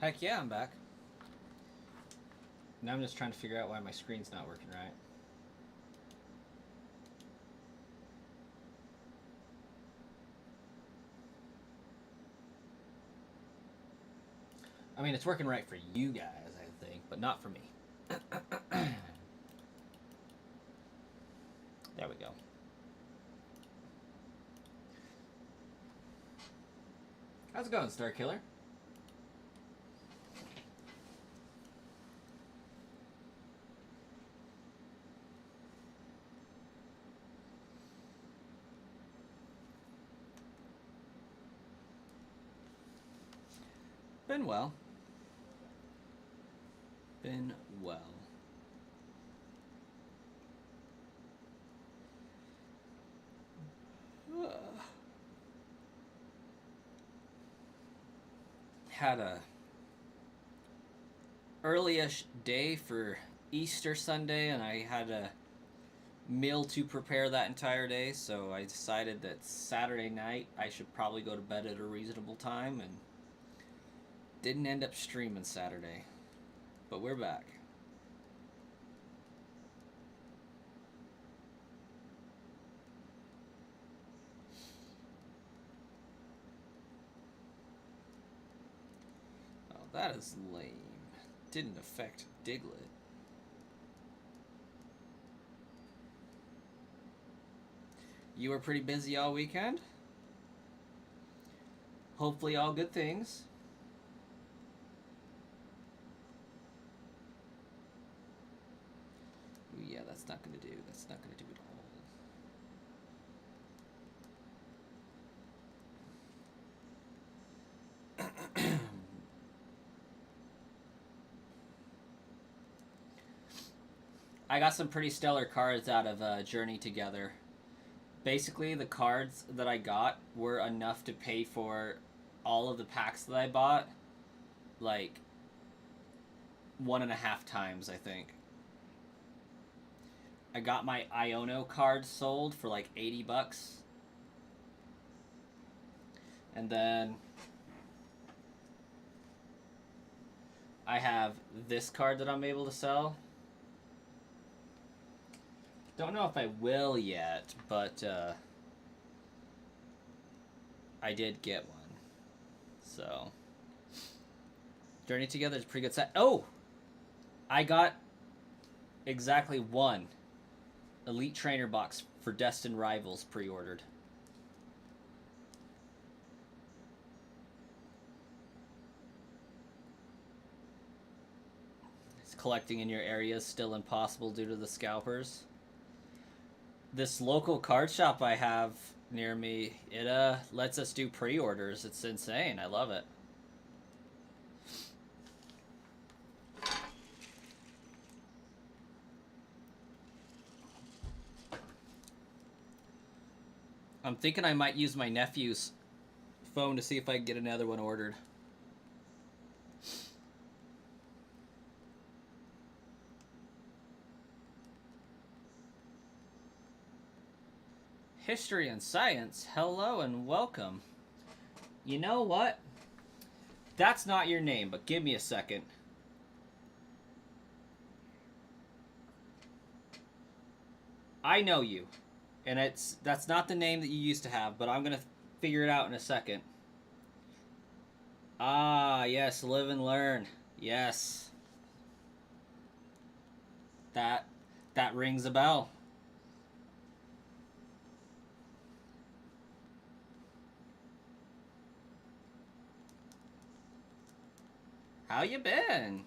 Heck yeah, I'm back. Now I'm just trying to figure out why my screen's not working right. I mean, it's working right for you guys, I think, but not for me. There we go. How's it going, Star Killer? Been well. Been well. Had a early-ish day for Easter Sunday, and I had a meal to prepare that entire day, so I decided that Saturday night I should probably go to bed at a reasonable time, and didn't end up streaming Saturday. But we're back. Oh, that is lame. Didn't affect Diglett. You were pretty busy all weekend? Hopefully all good things. Ooh, yeah, that's not gonna do. That's not gonna do at all. I got some pretty stellar cards out of Journey Together. Basically, the cards that I got were enough to pay for all of the packs that I bought, like 1.5 times, I think. I got my Iono card sold for like $80. And then I have this card that I'm able to sell. Don't know if I will yet, but I did get one. So, Journey Together is a pretty good set. Oh! I got exactly one Elite Trainer box for Destined Rivals pre-ordered. Collecting in your area is still impossible due to the scalpers. This local card shop I have near me, it lets us do pre-orders. It's insane. I love it. I'm thinking I might use my nephew's phone to see if I can get another one ordered. History and Science, hello and welcome. You know what? That's not your name, but give me a second. I know you. And that's not the name that you used to have, but I'm going to figure it out in a second. Ah, yes, Live and Learn. Yes. That rings a bell. How you been?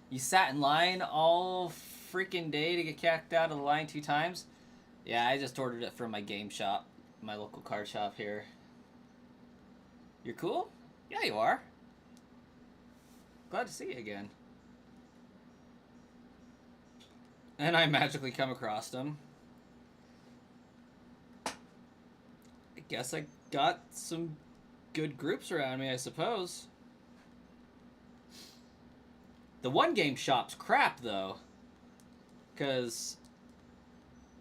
You sat in line all freaking day to get kicked out of the line 2 times? Yeah, I just ordered it from my game shop, my local card shop here. You're cool? Yeah, you are. Glad to see you again. And I magically come across them. I guess I got some good groups around me, I suppose. The one game shop's crap, though. Because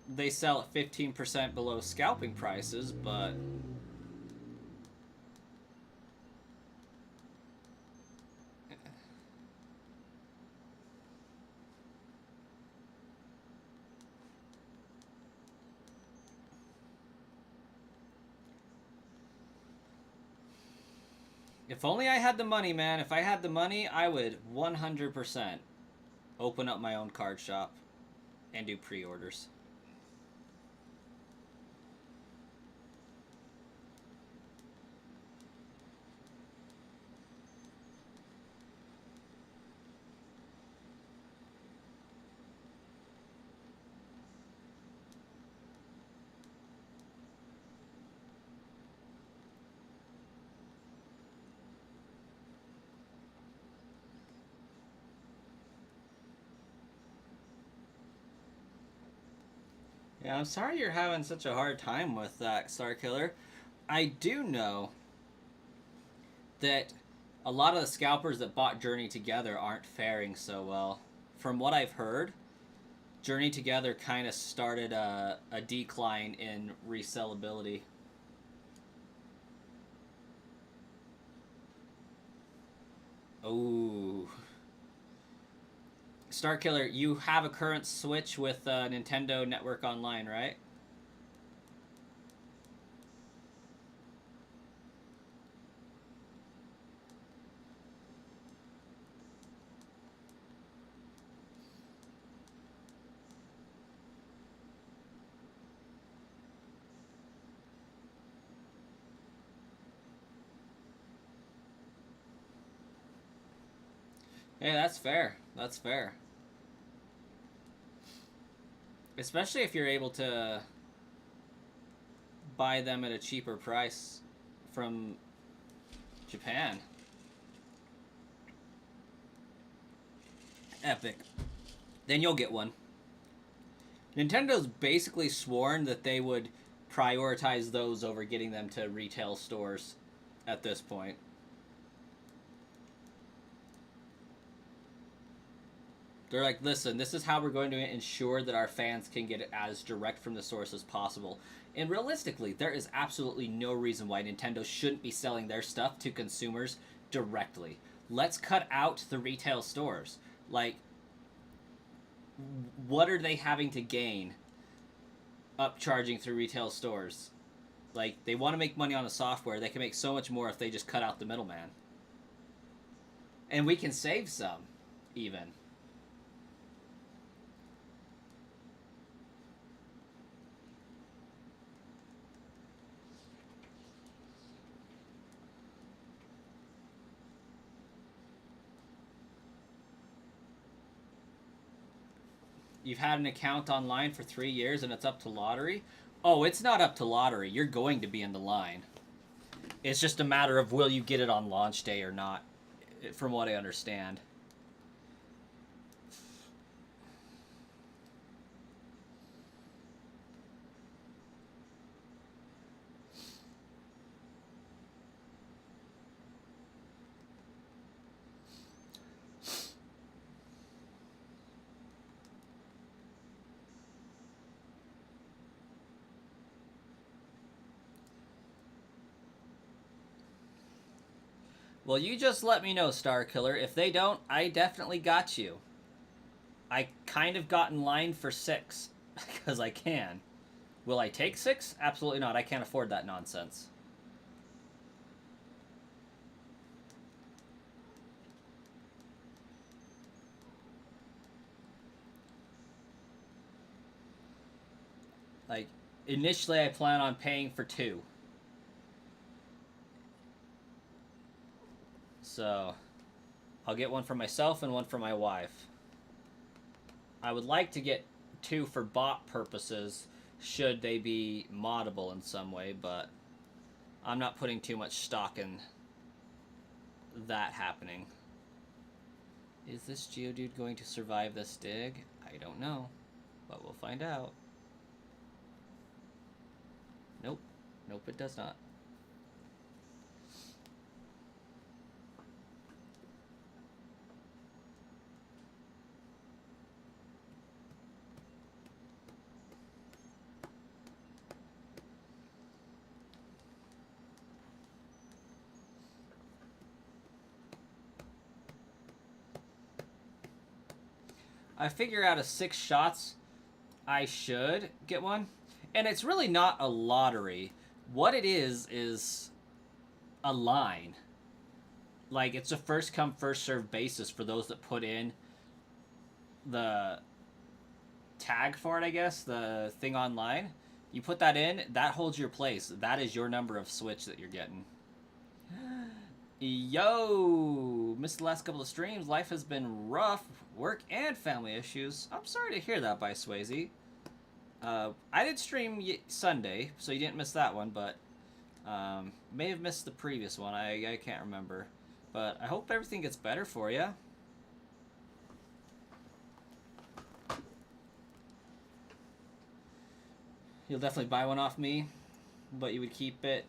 they sell at 15% below scalping prices, but If only I had the money, man. If I had the money, I would 100% open up my own card shop and do pre-orders. Yeah, I'm sorry you're having such a hard time with that, Star Killer. I do know that a lot of the scalpers that bought Journey Together aren't faring so well. From what I've heard, Journey Together kind of started a decline in resellability. Oh. Star Killer, you have a current Switch with Nintendo Network Online, right? Hey, that's fair. That's fair. Especially if you're able to buy them at a cheaper price from Japan. Epic. Then you'll get one. Nintendo's basically sworn that they would prioritize those over getting them to retail stores at this point. They're like, listen, this is how we're going to ensure that our fans can get it as direct from the source as possible. And realistically, there is absolutely no reason why Nintendo shouldn't be selling their stuff to consumers directly. Let's cut out the retail stores. Like, what are they having to gain upcharging through retail stores? Like, they want to make money on the software. They can make so much more if they just cut out the middleman. And we can save some, even. You've had an account online for 3 years and it's up to lottery? Oh, it's not up to lottery. You're going to be in the line. It's just a matter of will you get it on launch day or not, from what I understand. Well, you just let me know, Star Killer. If they don't, I definitely got you. I kind of got in line for 6 because I can. Will I take 6? Absolutely not. I can't afford that nonsense. Like, initially, I plan on paying for 2. So, I'll get one for myself and one for my wife. I would like to get 2 for bot purposes, should they be moddable in some way, but I'm not putting too much stock in that happening. Is this Geodude going to survive this dig? I don't know, but we'll find out. Nope. Nope, it does not. I figure out of 6 shots, I should get one. And it's really not a lottery. What it is a line. like it's a first come first served basis for those that put in the tag for it, I guess, the thing online. You put that in, that holds your place. That is your number of Switch that you're getting. Yo, missed the last couple of streams. Life has been rough, work and family issues. I'm sorry to hear that, by Swayze. I did stream Sunday, so you didn't miss that one, but may have missed the previous one. I can't remember. But I hope everything gets better for you. You'll definitely buy one off me, but you would keep it.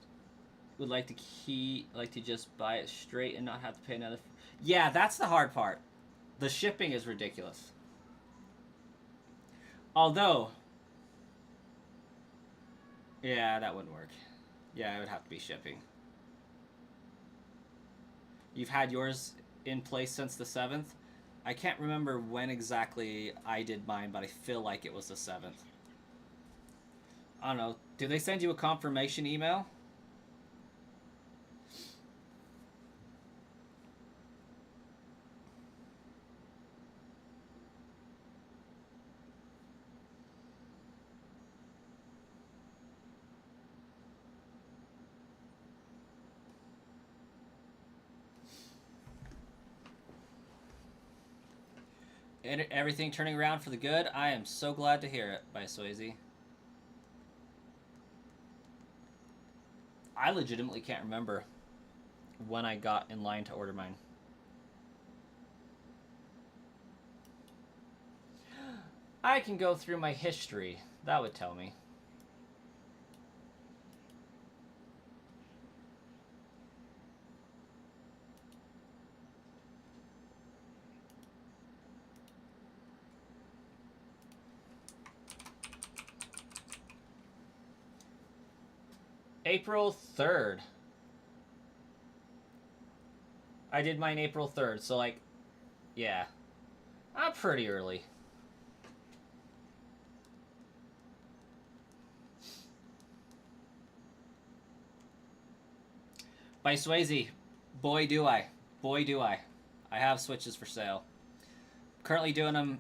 Would like to just buy it straight and not have to pay another. Yeah, that's the hard part. The shipping is ridiculous. Although, yeah, that wouldn't work. Yeah, it would have to be shipping. You've had yours in place since the 7th? I can't remember when exactly I did mine, but I feel like it was the 7th. I don't know. Do they send you a confirmation email? Everything turning around for the good? I am so glad to hear it, by Swayze. I legitimately can't remember when I got in line to order mine. I can go through my history. That would tell me. April 3rd. I did mine April 3rd, so like, yeah. I'm pretty early. By Swayze, boy do I. Boy do I. I have Switches for sale. Currently doing them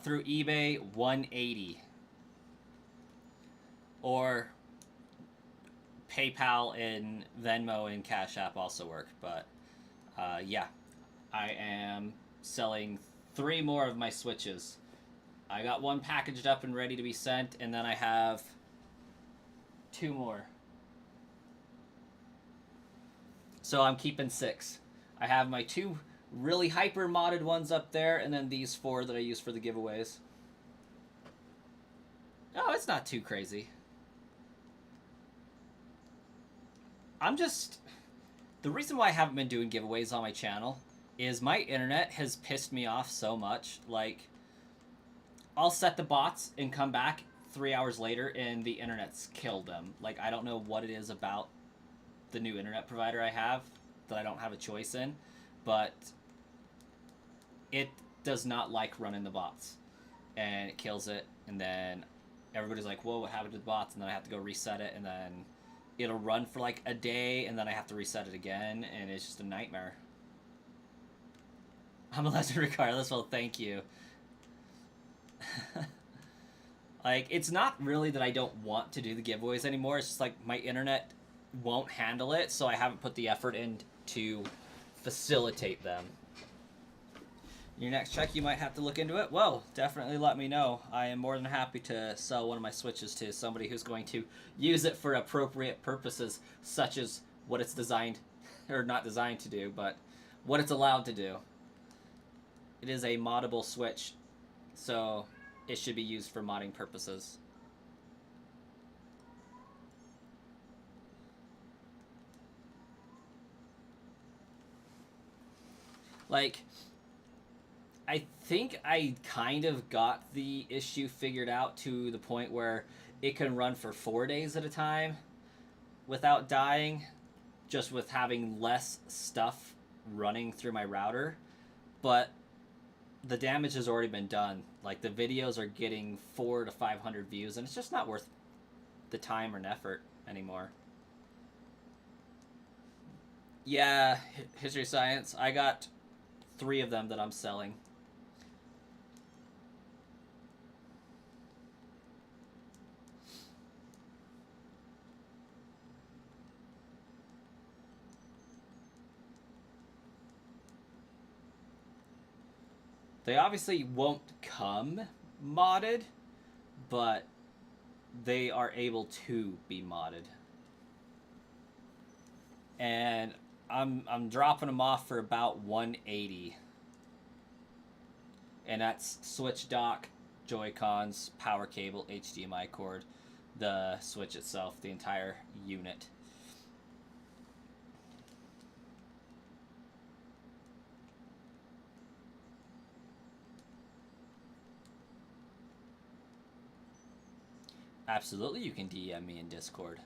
through eBay, $180. Or PayPal and Venmo and Cash App also work. But yeah, I am selling 3 more of my Switches. I got one packaged up and ready to be sent, and then I have 2 more. So I'm keeping 6. I have my 2 really hyper modded ones up there, and then these 4 that I use for the giveaways. Oh, it's not too crazy. I'm just... The reason why I haven't been doing giveaways on my channel is my internet has pissed me off so much. Like, I'll set the bots and come back 3 hours later and the internet's killed them. Like, I don't know what it is about the new internet provider I have that I don't have a choice in, but it does not like running the bots, and it kills it, and then everybody's like, whoa, what happened to the bots? And then I have to go reset it, and then it'll run for like a day, and then I have to reset it again, and it's just a nightmare. I'm a legend regardless. Well, thank you. Like, it's not really that I don't want to do the giveaways anymore. It's just like my internet won't handle it, so I haven't put the effort in to facilitate them. Your next check, you might have to look into it. Well, definitely let me know. I am more than happy to sell one of my Switches to somebody who's going to use it for appropriate purposes, such as what it's designed, or not designed to do, but what it's allowed to do. It is a moddable Switch, so it should be used for modding purposes. Like, I think I kind of got the issue figured out to the point where it can run for 4 days at a time without dying, just with having less stuff running through my router. But the damage has already been done. Like, the videos are getting 400 to 500 views, and it's just not worth the time or effort anymore. Yeah, history science. I got 3 of them that I'm selling. They obviously won't come modded, but they are able to be modded. And I'm dropping them off for about 180. And that's Switch dock, Joy Cons, power cable, HDMI cord, the Switch itself, the entire unit. Absolutely, you can DM me in Discord.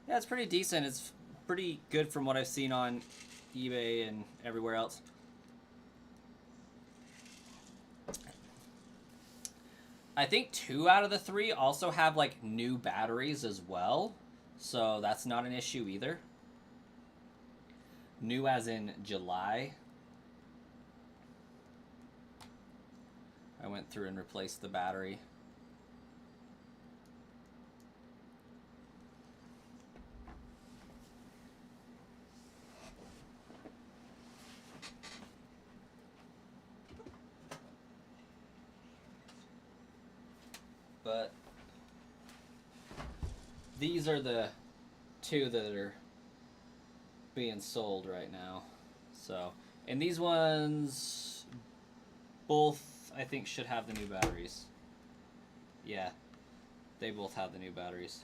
Yeah, it's pretty decent. It's pretty good from what I've seen on eBay and everywhere else. I think 2 out of the 3 also have like new batteries as well, so that's not an issue either. New as in July. I went through and replaced the battery. But these are the 2 that are being sold right now. So, and these ones both I think should have the new batteries. Yeah, they both have the new batteries.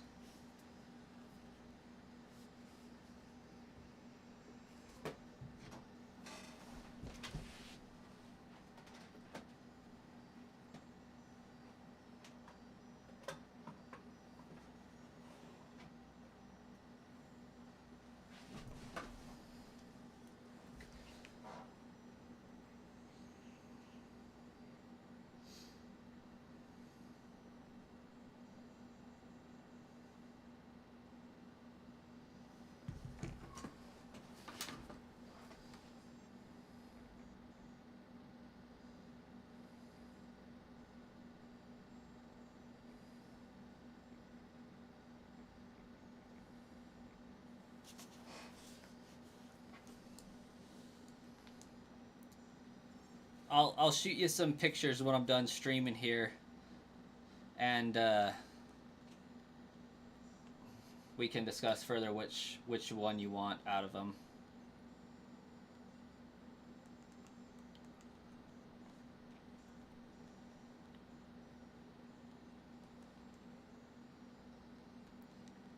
I'll shoot you some pictures when I'm done streaming here, and we can discuss further which one you want out of them.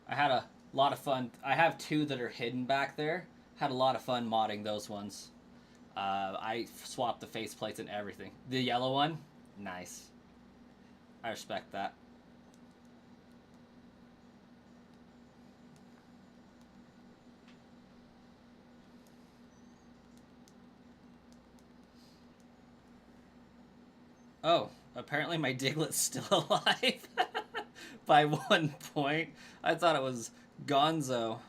I had a lot of fun. I have 2 that are hidden back there. Had a lot of fun modding those ones. I swapped the faceplates and everything. The yellow one, nice. I respect that. Oh, apparently my Diglet's still alive. By 1 point. I thought it was Gonzo.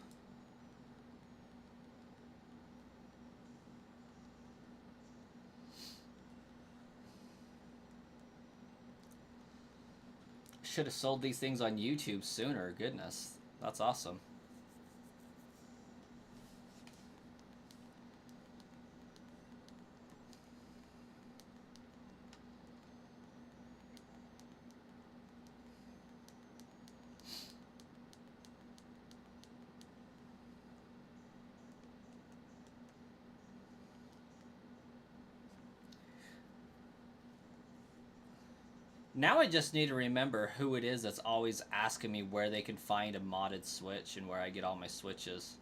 Should have sold these things on YouTube sooner. Goodness. That's awesome. Now I just need to remember who it is that's always asking me where they can find a modded Switch and where I get all my Switches.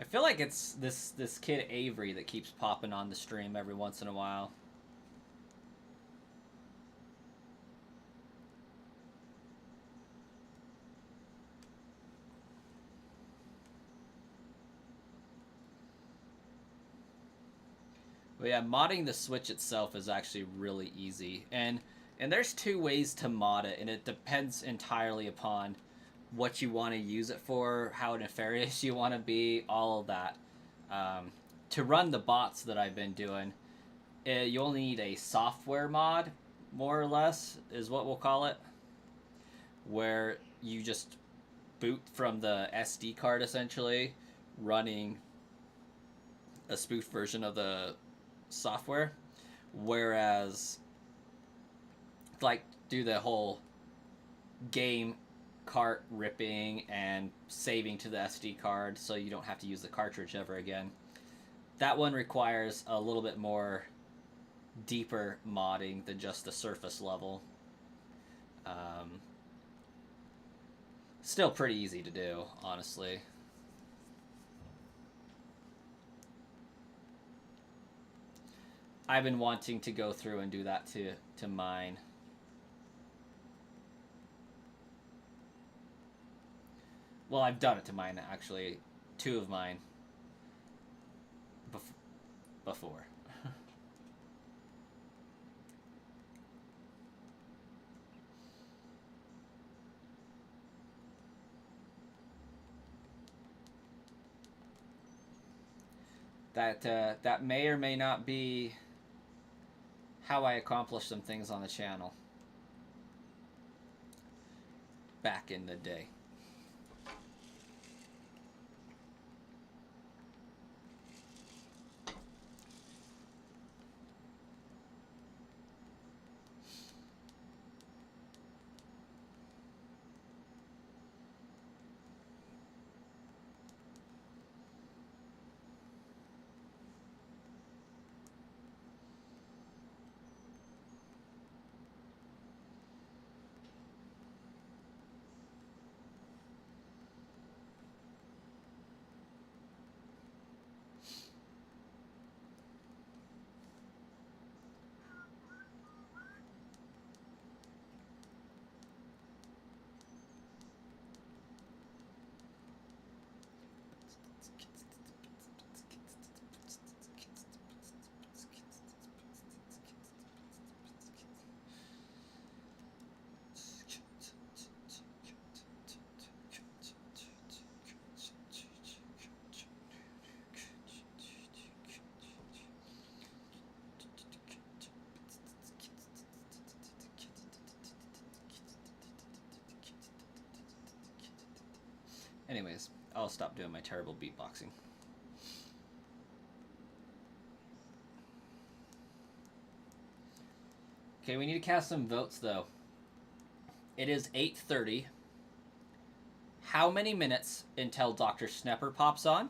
I feel like it's this kid Avery that keeps popping on the stream every once in a while. But yeah, modding the Switch itself is actually really easy, and there's two ways to mod it, and it depends entirely upon what you want to use it for, how nefarious you want to be, all of that. Um, to run the bots that I've been doing, you only need a software mod, more or less, is what we'll call it, where you just boot from the SD card essentially, running a spoofed version of the software. Whereas, like, do the whole game cart ripping and saving to the SD card so you don't have to use the cartridge ever again. That one requires a little bit more deeper modding than just the surface level. Still pretty easy to do, honestly. I've been wanting to go through and do that to mine. Well, I've done it to mine, actually. Two of mine. Before. That may or may not be how I accomplish some things on the channel back in the day. Anyways, I'll stop doing my terrible beatboxing. Okay, we need to cast some votes though. It is 8:30. How many minutes until Dr. Snepper pops on?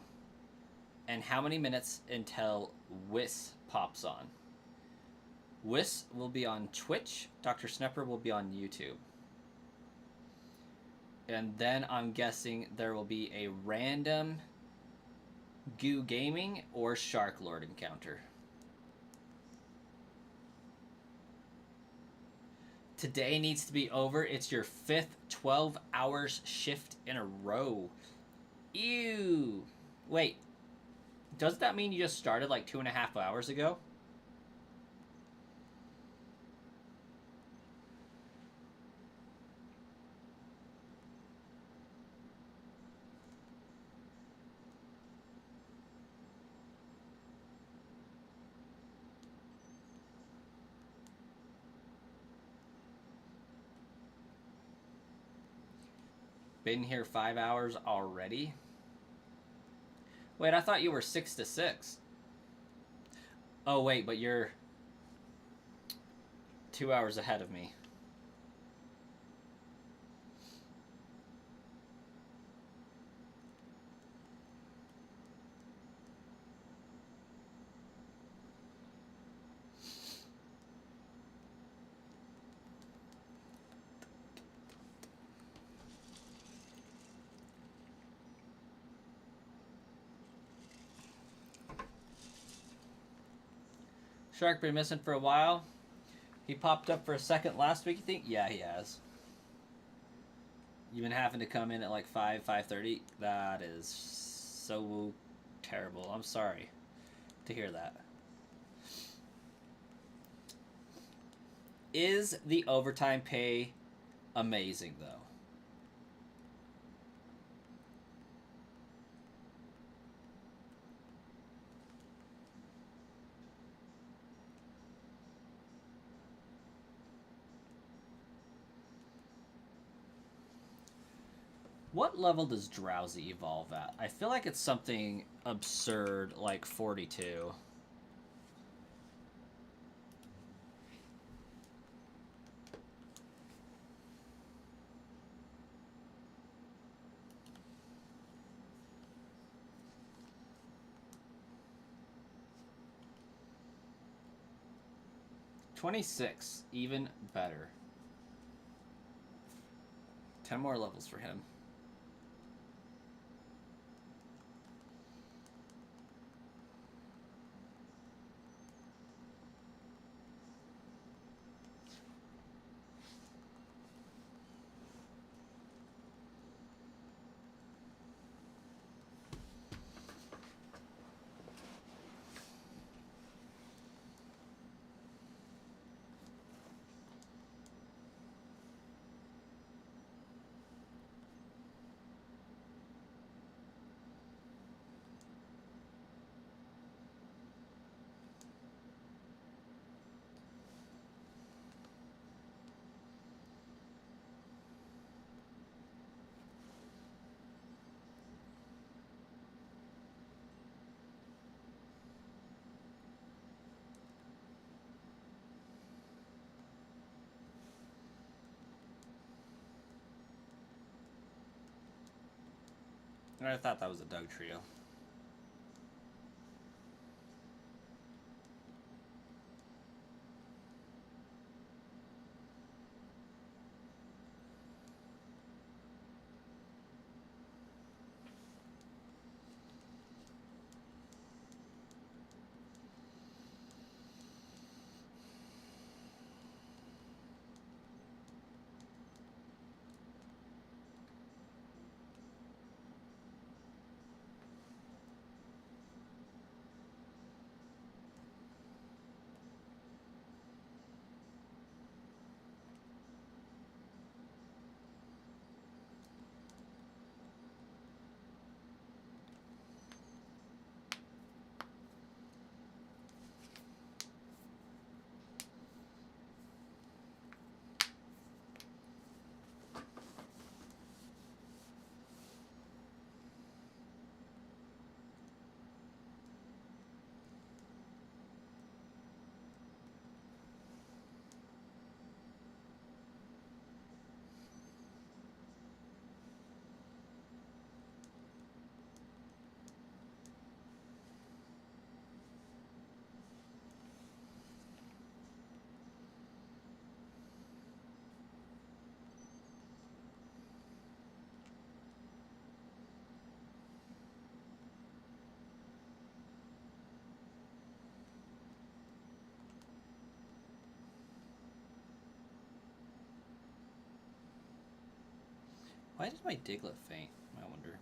And how many minutes until Whis pops on? Whis will be on Twitch. Dr. Snepper will be on YouTube. And then I'm guessing there will be a random Goo Gaming or Shark Lord encounter. Today needs to be over. It's your 5th 12 hours shift in a row. Ew. Wait. Does that mean you just started like 2.5 hours ago? Been here 5 hours already? Wait, I thought you were 6 to 6. Oh, wait, but you're 2 hours ahead of me. Shark been missing for a while. He popped up for a second last week, you think? Yeah, he has. You've been having to come in at like 5:30. That is so terrible. I'm sorry to hear that. Is the overtime pay amazing, though? What level does Drowsy evolve at? I feel like it's something absurd like 42. 26, even better. 10 more levels for him. I thought that was a Doug trio. Why did my Diglett faint? I wonder.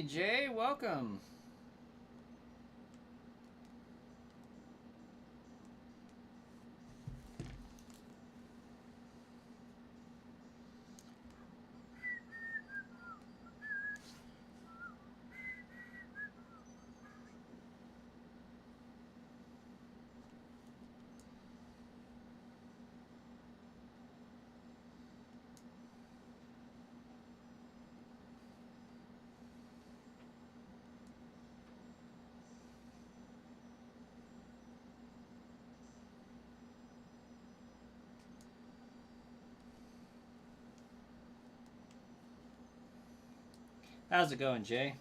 Jay, welcome. How's it going, Jay?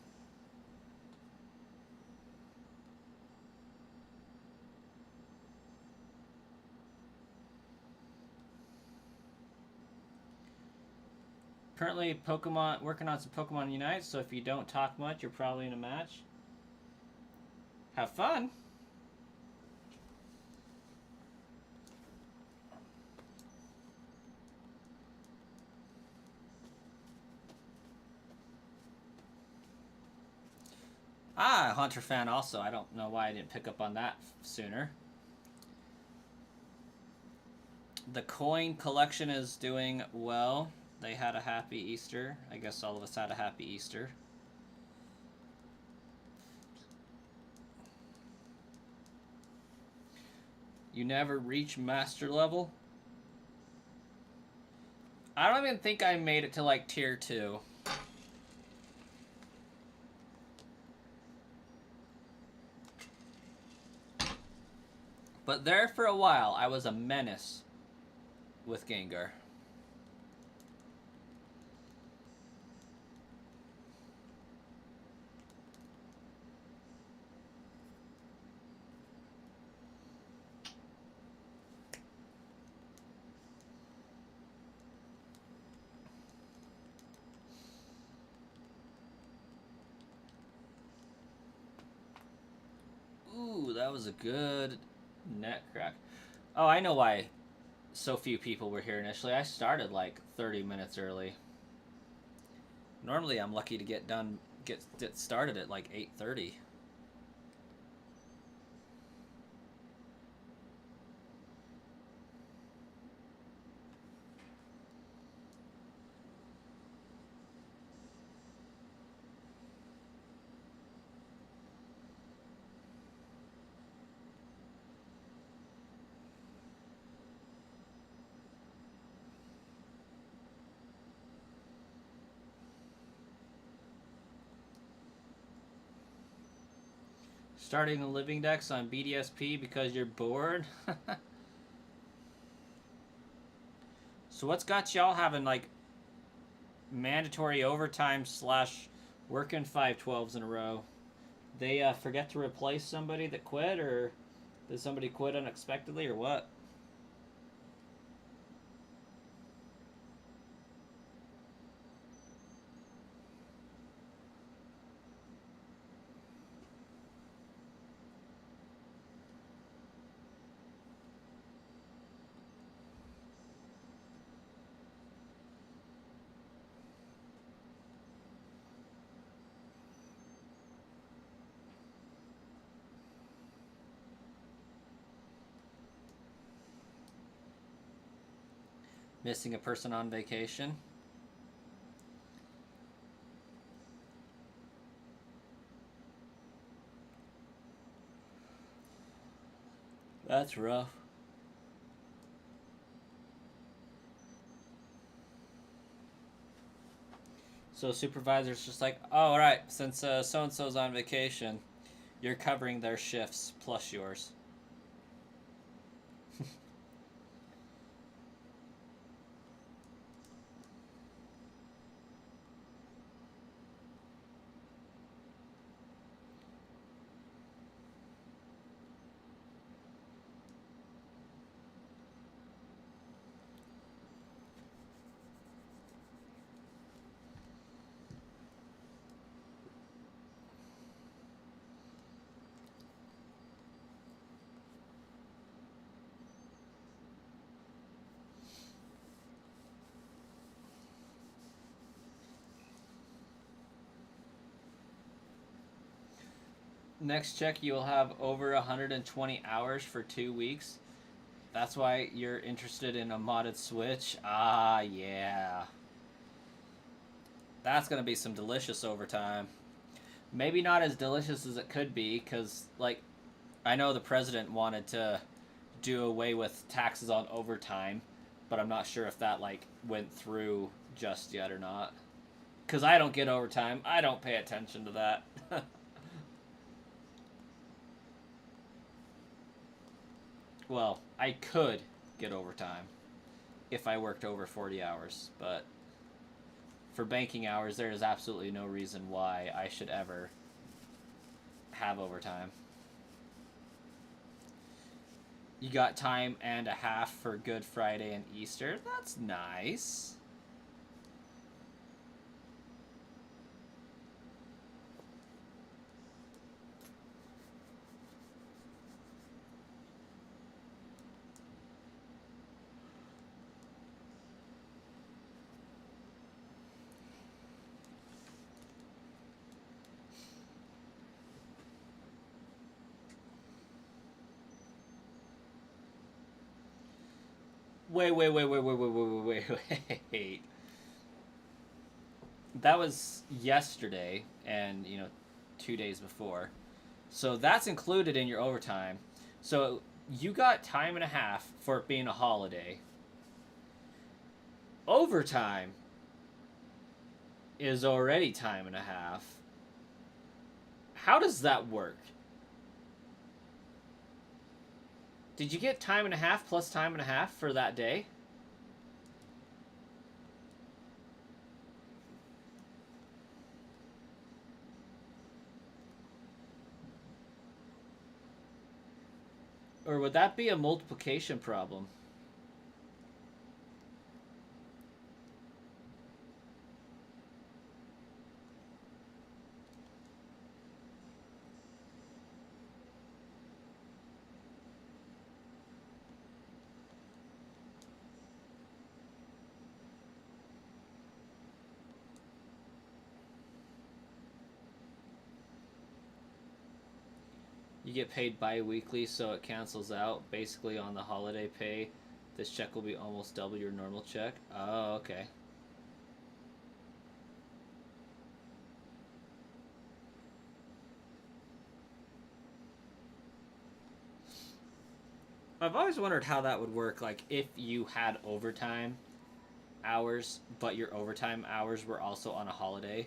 Currently working on some Pokemon Unite, so if you don't talk much, you're probably in a match. Have fun. Ah, Hunter fan also. I don't know why I didn't pick up on that sooner. The coin collection is doing well. They had a happy Easter. I guess all of us had a happy Easter. You never reach master level? I don't even think I made it to like tier 2. But there for a while, I was a menace with Gengar. Ooh, that was a good net crack. Oh, I know why so few people were here initially. I started like 30 minutes early. Normally I'm lucky to get started at like 8:30. Starting the living decks on BDSP because you're bored? So what's got y'all having like mandatory overtime / working 5/12s in a row? They forget to replace somebody that quit, or did somebody quit unexpectedly, or what? Missing a person on vacation? That's rough. So supervisor's just like, oh, all right, since so-and-so's on vacation, you're covering their shifts plus yours. Next check, you'll have over 120 hours for 2 weeks. That's why you're interested in a modded Switch. Ah, yeah. That's gonna be some delicious overtime. Maybe not as delicious as it could be, because, like, I know the president wanted to do away with taxes on overtime, but I'm not sure if that, like, went through just yet or not. Because I don't get overtime. I don't pay attention to that. Well, I could get overtime if I worked over 40 hours, but for banking hours, there is absolutely no reason why I should ever have overtime. You got time and a half for Good Friday and Easter. That's nice. Wait. That was yesterday and, 2 days before. So that's included in your overtime. So you got time and a half for it being a holiday. Overtime is already time and a half. How does that work? Did you get time and a half plus time and a half for that day? Or would that be a multiplication problem? You get paid bi-weekly, so it cancels out. Basically, on the holiday pay, this check will be almost double your normal check. Oh, okay. I've always wondered how that would work, like, if you had overtime hours, but your overtime hours were also on a holiday.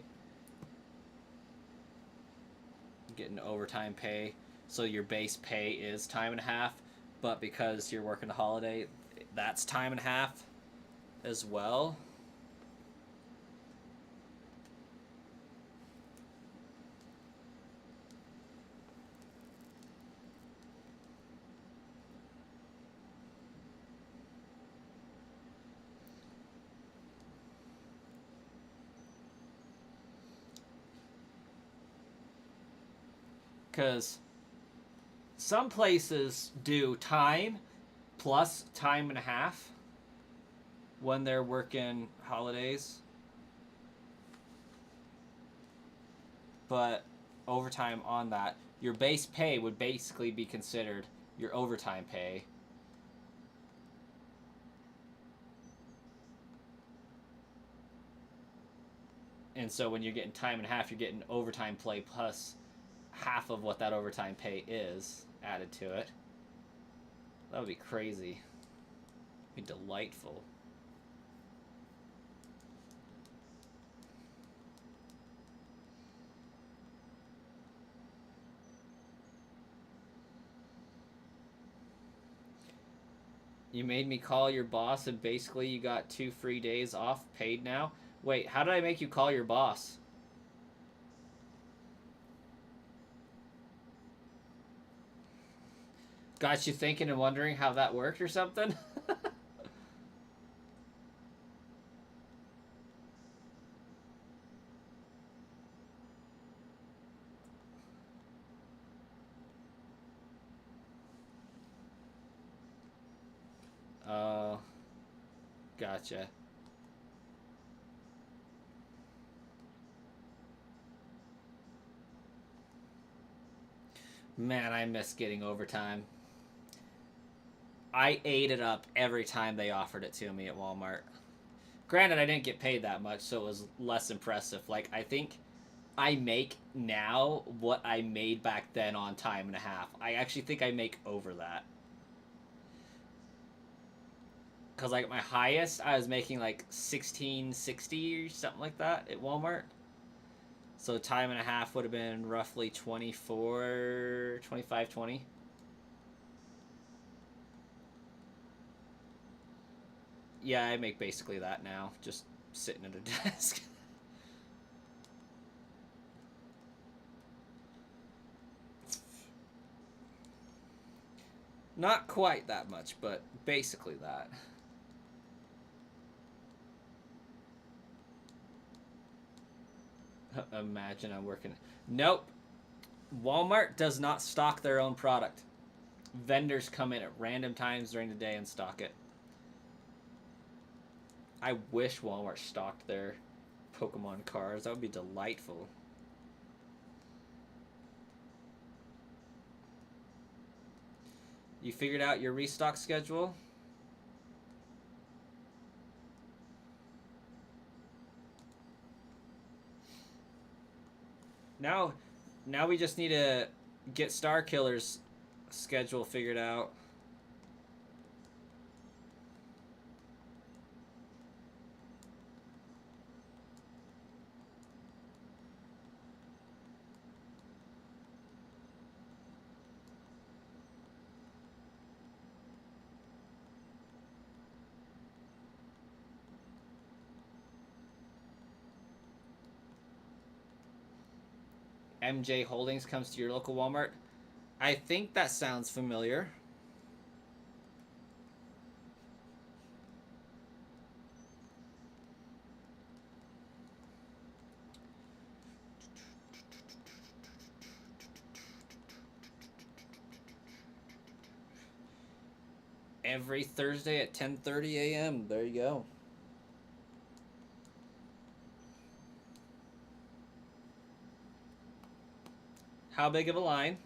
Getting overtime pay, so your base pay is time and a half, but because you're working a holiday, that's time and a half as well. Because some places do time plus time and a half when they're working holidays, but overtime on that, your base pay would basically be considered your overtime pay. And so when you're getting time and a half, you're getting overtime play plus half of what that overtime pay is added to it. That would be crazy. It'd be delightful. You made me call your boss, and basically you got 2 free days off paid now. Wait, how did I make you call your boss? Got you thinking and wondering how that worked or something? Oh, gotcha. Man, I miss getting overtime. I ate it up every time they offered it to me at Walmart. Granted, I didn't get paid that much, so it was less impressive. Like, I think I make now what I made back then on time and a half. I actually think I make over that. Because, like, my highest, I was making, like, 16.60 or something like that at Walmart. So time and a half would have been roughly 24, 25, 20. Yeah, I make basically that now, just sitting at a desk. Not quite that much, but basically that. Imagine I'm working. Nope. Walmart does not stock their own product. Vendors come in at random times during the day and stock it. I wish Walmart stocked their Pokemon cards. That would be delightful. You figured out your restock schedule? Now, now we just need to get Star Killer's schedule figured out. MJ Holdings comes to your local Walmart. I think that sounds familiar. Every Thursday at 10:30 a.m. There you go. How big of a line?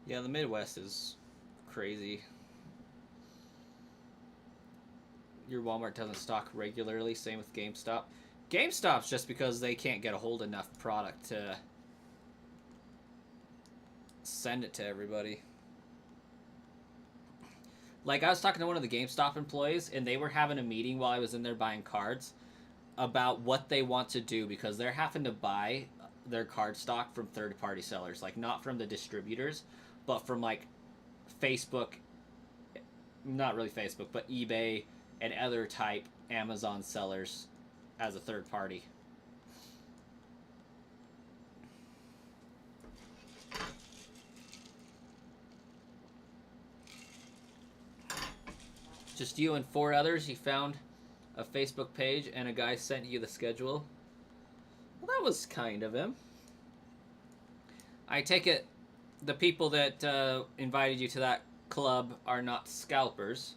Yeah, the Midwest is crazy. Your Walmart doesn't stock regularly. Same with GameStop. GameStop's just because they can't get a hold of enough product to send it to everybody. Like, I was talking to one of the GameStop employees, and they were having a meeting while I was in there buying cards about what they want to do because they're having to buy their card stock from third-party sellers, like not from the distributors, but from like Facebook, not really Facebook, but eBay and other type Amazon sellers as a third party. Just you and four others. You found a Facebook page and a guy sent you the schedule. Well, that was kind of him. I take it the people that invited you to that club are not scalpers.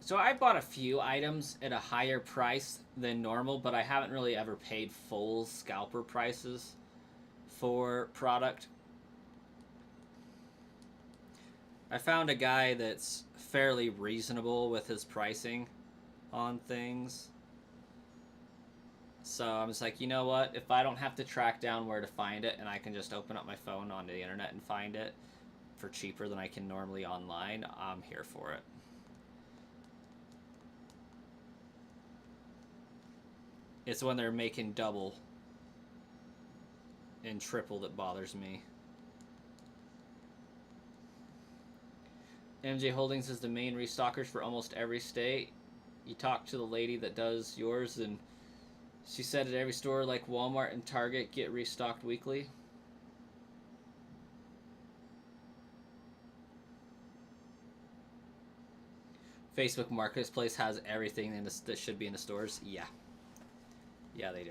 So I bought a few items at a higher price than normal, but I haven't really ever paid full scalper prices for product. I found a guy that's fairly reasonable with his pricing on things. So I'm just like, you know what? If I don't have to track down where to find it and I can just open up my phone on the internet and find it for cheaper than I can normally online, I'm here for it. It's when they're making double and triple that bothers me. MJ Holdings is the main restockers for almost every state. You talk to the lady that does yours, and she said at every store like Walmart and Target get restocked weekly. Facebook Marketplace has everything in that should be in the stores. Yeah. Yeah, they do.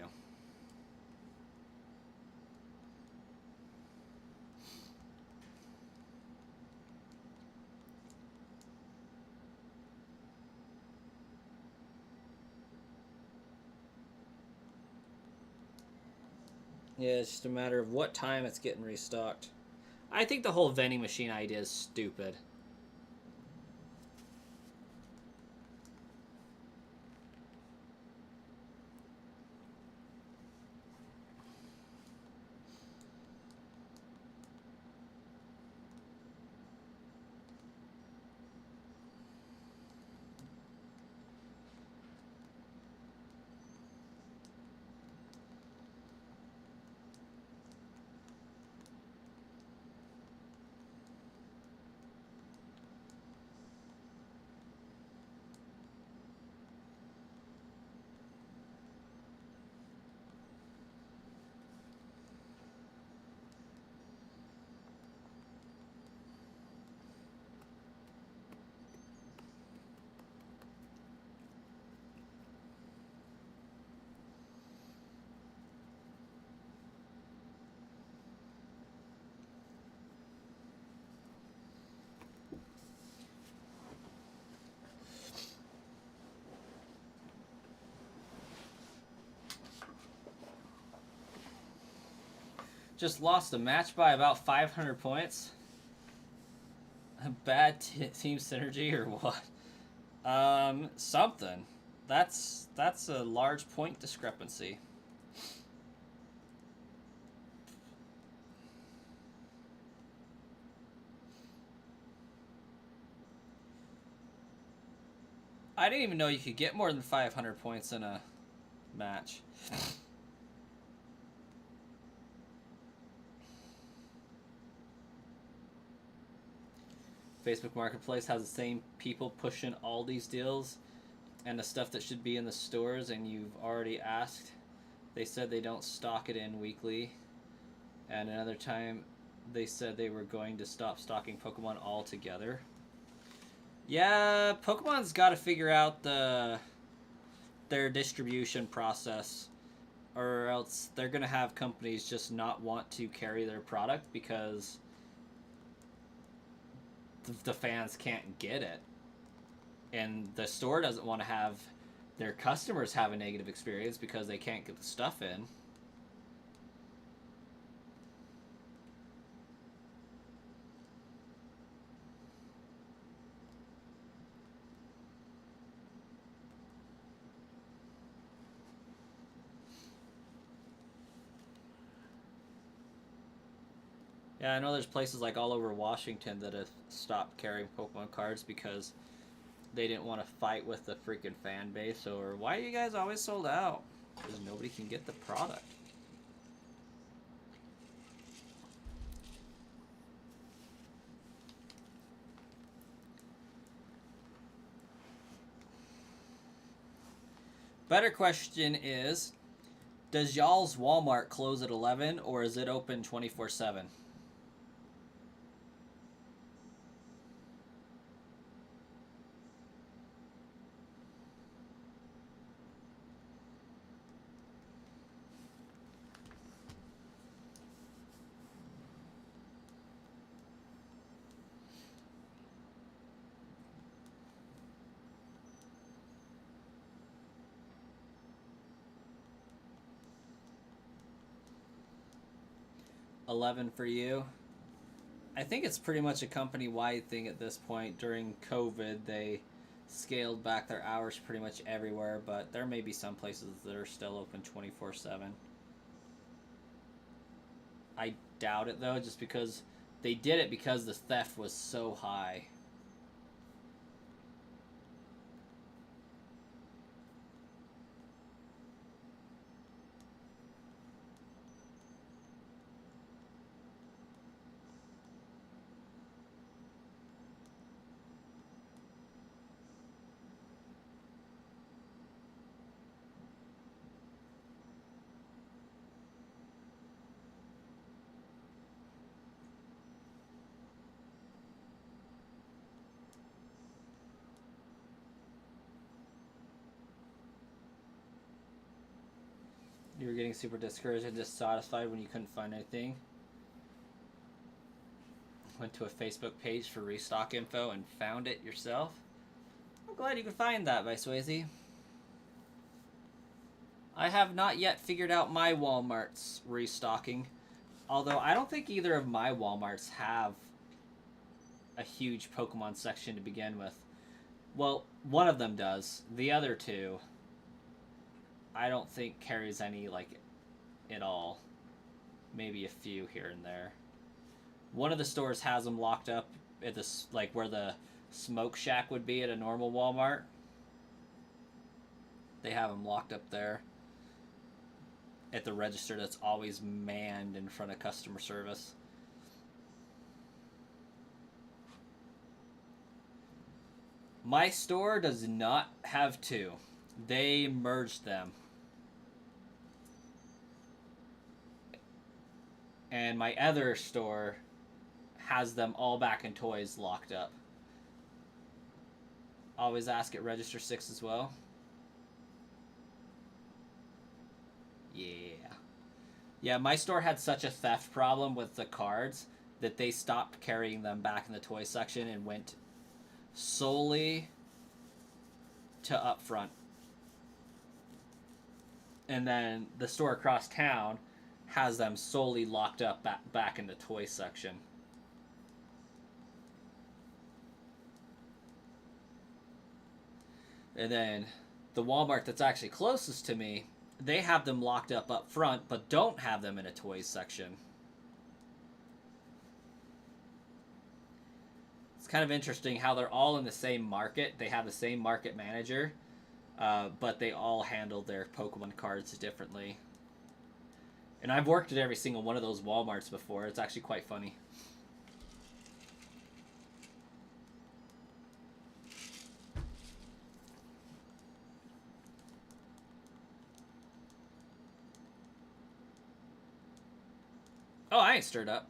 Yeah, it's just a matter of what time it's getting restocked. I think the whole vending machine idea is stupid. Just lost a match by about 500 points. A bad team synergy or what? Something. That's a large point discrepancy. I didn't even know you could get more than 500 points in a match. Facebook Marketplace has the same people pushing all these deals and the stuff that should be in the stores, and you've already asked. They said they don't stock it in weekly, and another time they said they were going to stop stocking Pokemon altogether. Yeah, Pokemon's got to figure out their distribution process, or else they're gonna have companies just not want to carry their product because the fans can't get it, and the store doesn't want to have their customers have a negative experience because they can't get the stuff in. Yeah, I know there's places like all over Washington that have stopped carrying Pokemon cards because they didn't want to fight with the freaking fan base, or why are you guys always sold out? Because nobody can get the product. Better question is, does y'all's Walmart close at 11 or is it open 24/7? $11 for you. I think it's pretty much a company-wide thing at this point. During COVID, they scaled back their hours pretty much everywhere, but there may be some places that are still open 24/7. I doubt it though, just because they did it because the theft was so high. You were getting super discouraged and dissatisfied when you couldn't find anything. Went to a Facebook page for restock info and found it yourself. I'm glad you could find that, by Swayze. I have not yet figured out my Walmart's restocking. Although I don't think either of my Walmarts have a huge Pokemon section to begin with. Well, one of them does. The other two, I don't think carries any, like, at all. Maybe a few here and there. One of the stores has them locked up at this, like, where the smoke shack would be at a normal Walmart. They have them locked up there at the register that's always manned in front of customer service. My store does not have two. They merged them. And my other store has them all back in toys locked up. Always ask at register 6 as well. Yeah, my store had such a theft problem with the cards that they stopped carrying them back in the toy section and went solely to up front. And then the store across town has them solely locked up back in the toy section. And then the Walmart that's actually closest to me, they have them locked up front, but don't have them in a toys section. It's kind of interesting how they're all in the same market. They have the same market manager, but they all handle their Pokemon cards differently. And I've worked at every single one of those Walmarts before. It's actually quite funny. Oh, I ain't stirred up.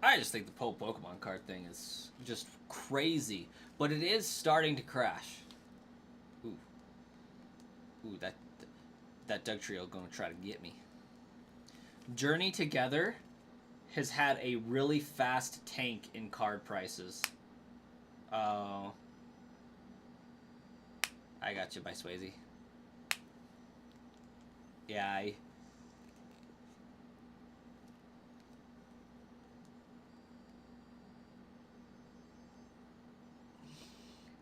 I just think the whole Pokemon card thing is just crazy. But it is starting to crash. Ooh. Ooh, that Dugtrio gonna try to get me. Journey Together has had a really fast tank in card prices. Oh. I got you by Swayze. Yeah,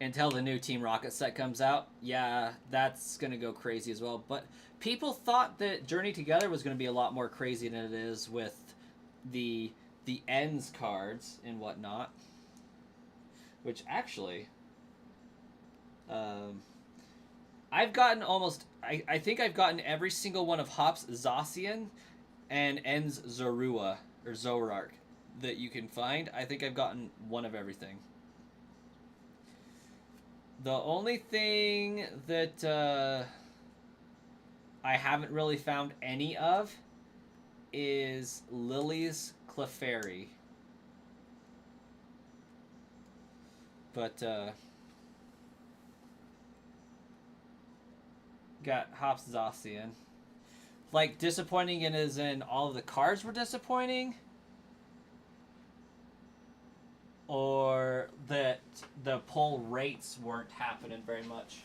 until the new Team Rocket set comes out, yeah, that's going to go crazy as well. But people thought that Journey Together was going to be a lot more crazy than it is with the ends cards and whatnot. Which actually, I've gotten almost, I think I've gotten every single one of Hop's Zacian and Ends Zorua, or Zoroark, that you can find. I think I've gotten one of everything. The only thing that I haven't really found any of is Lily's Clefairy. But, got Hop's Zacian. Like, disappointing in as in all of the cards were disappointing? Or that the pull rates weren't happening very much?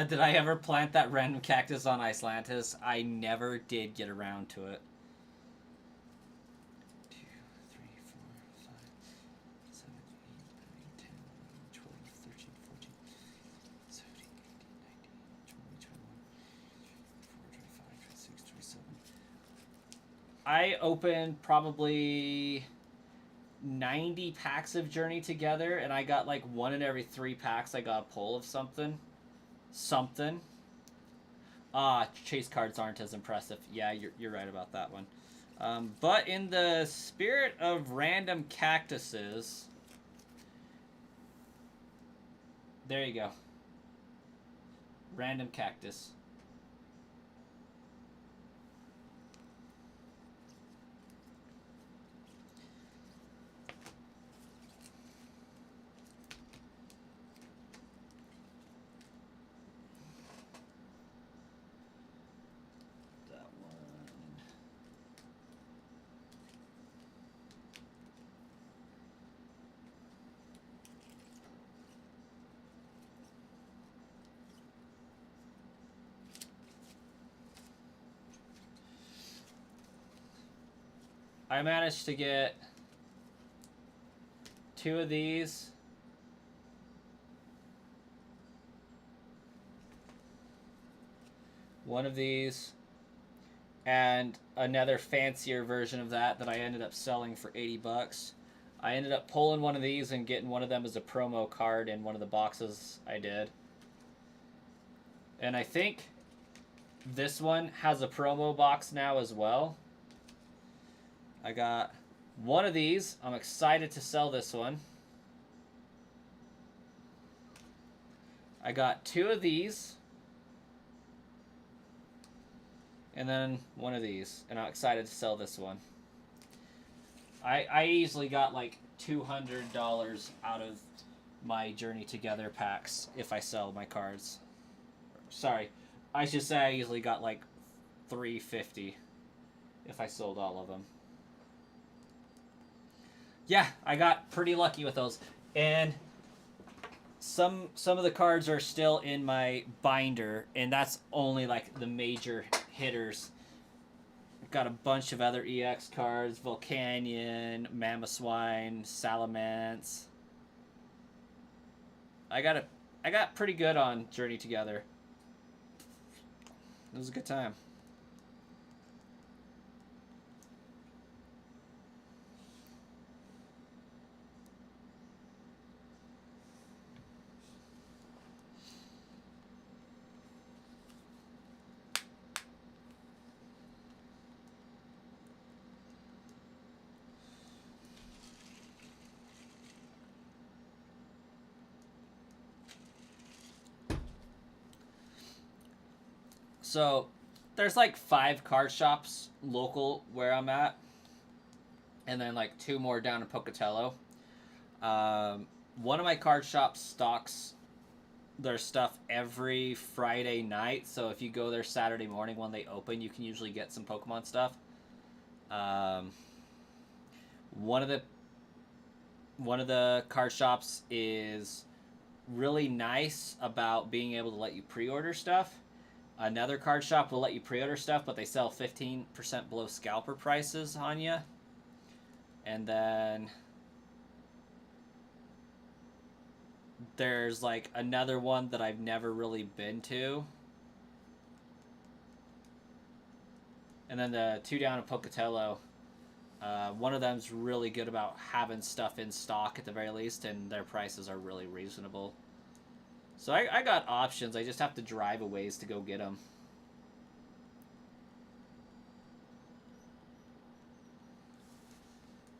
Did I ever plant that random cactus on Icelantis? I never did get around to it. I opened probably 90 packs of Journey Together, and I got like one in every 3 packs. I got a pull of something. Something. Chase cards aren't as impressive. Yeah, you're right about that one. But in the spirit of random cactuses, there you go. Random cactus. I managed to get 2 of these. One of these. And another fancier version of that I ended up selling for 80 bucks. I ended up pulling one of these and getting one of them as a promo card in one of the boxes I did. And I think this one has a promo box now as well. I got one of these. I'm excited to sell this one. I got 2 of these. And then one of these. And I'm excited to sell this one. I easily got like $200 out of my Journey Together packs if I sell my cards. Sorry. I should say I easily got like $350 if I sold all of them. Yeah, I got pretty lucky with those. And some of the cards are still in my binder, and that's only like the major hitters. I've got a bunch of other EX cards: Volcanion, Mamoswine, Salamence. I got pretty good on Journey Together. It was a good time. So, there's like 5 card shops local where I'm at, and then like 2 more down in Pocatello. One of my card shops stocks their stuff every Friday night, so if you go there Saturday morning when they open, you can usually get some Pokemon stuff. One of the card shops is really nice about being able to let you pre-order stuff. Another card shop will let you pre-order stuff, but they sell 15% below scalper prices on you. And then there's like another one that I've never really been to. And then the 2 down in Pocatello, one of them's really good about having stuff in stock at the very least, and their prices are really reasonable. So I got options. I just have to drive a ways to go get them.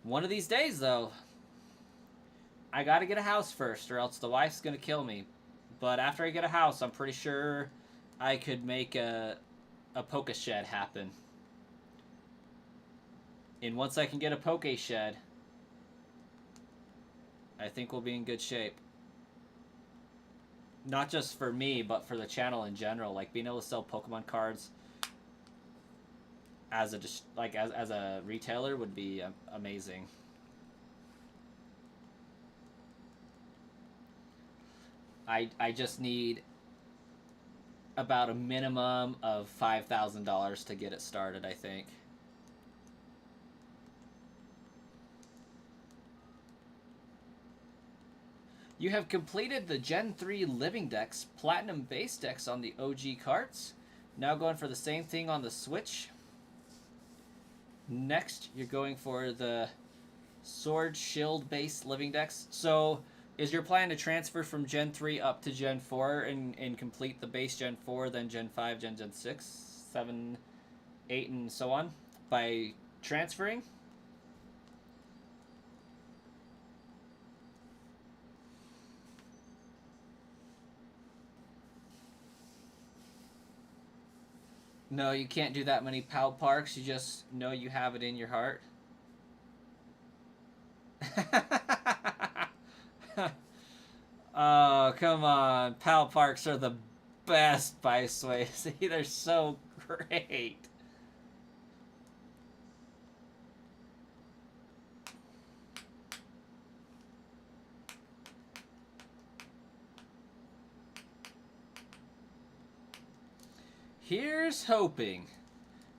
One of these days, though, I gotta get a house first, or else the wife's gonna kill me. But after I get a house, I'm pretty sure I could make a Poke Shed happen. And once I can get a Poke Shed, I think we'll be in good shape. Not just for me, but for the channel in general. Like, being able to sell Pokemon cards as a retailer would be amazing. I just need about a minimum of $5,000 to get it started, I think. You have completed the Gen 3 Living Dex Platinum base decks on the OG carts. Now going for the same thing on the Switch. Next, you're going for the Sword Shield based living decks. So, is your plan to transfer from Gen 3 up to Gen 4 and complete the base Gen 4, then Gen 5, Gen 6, 7, 8, and so on by transferring? No, you can't do that many PAL parks. You just know you have it in your heart. Oh, come on. PAL parks are the best by Swayze. They're so great. Here's hoping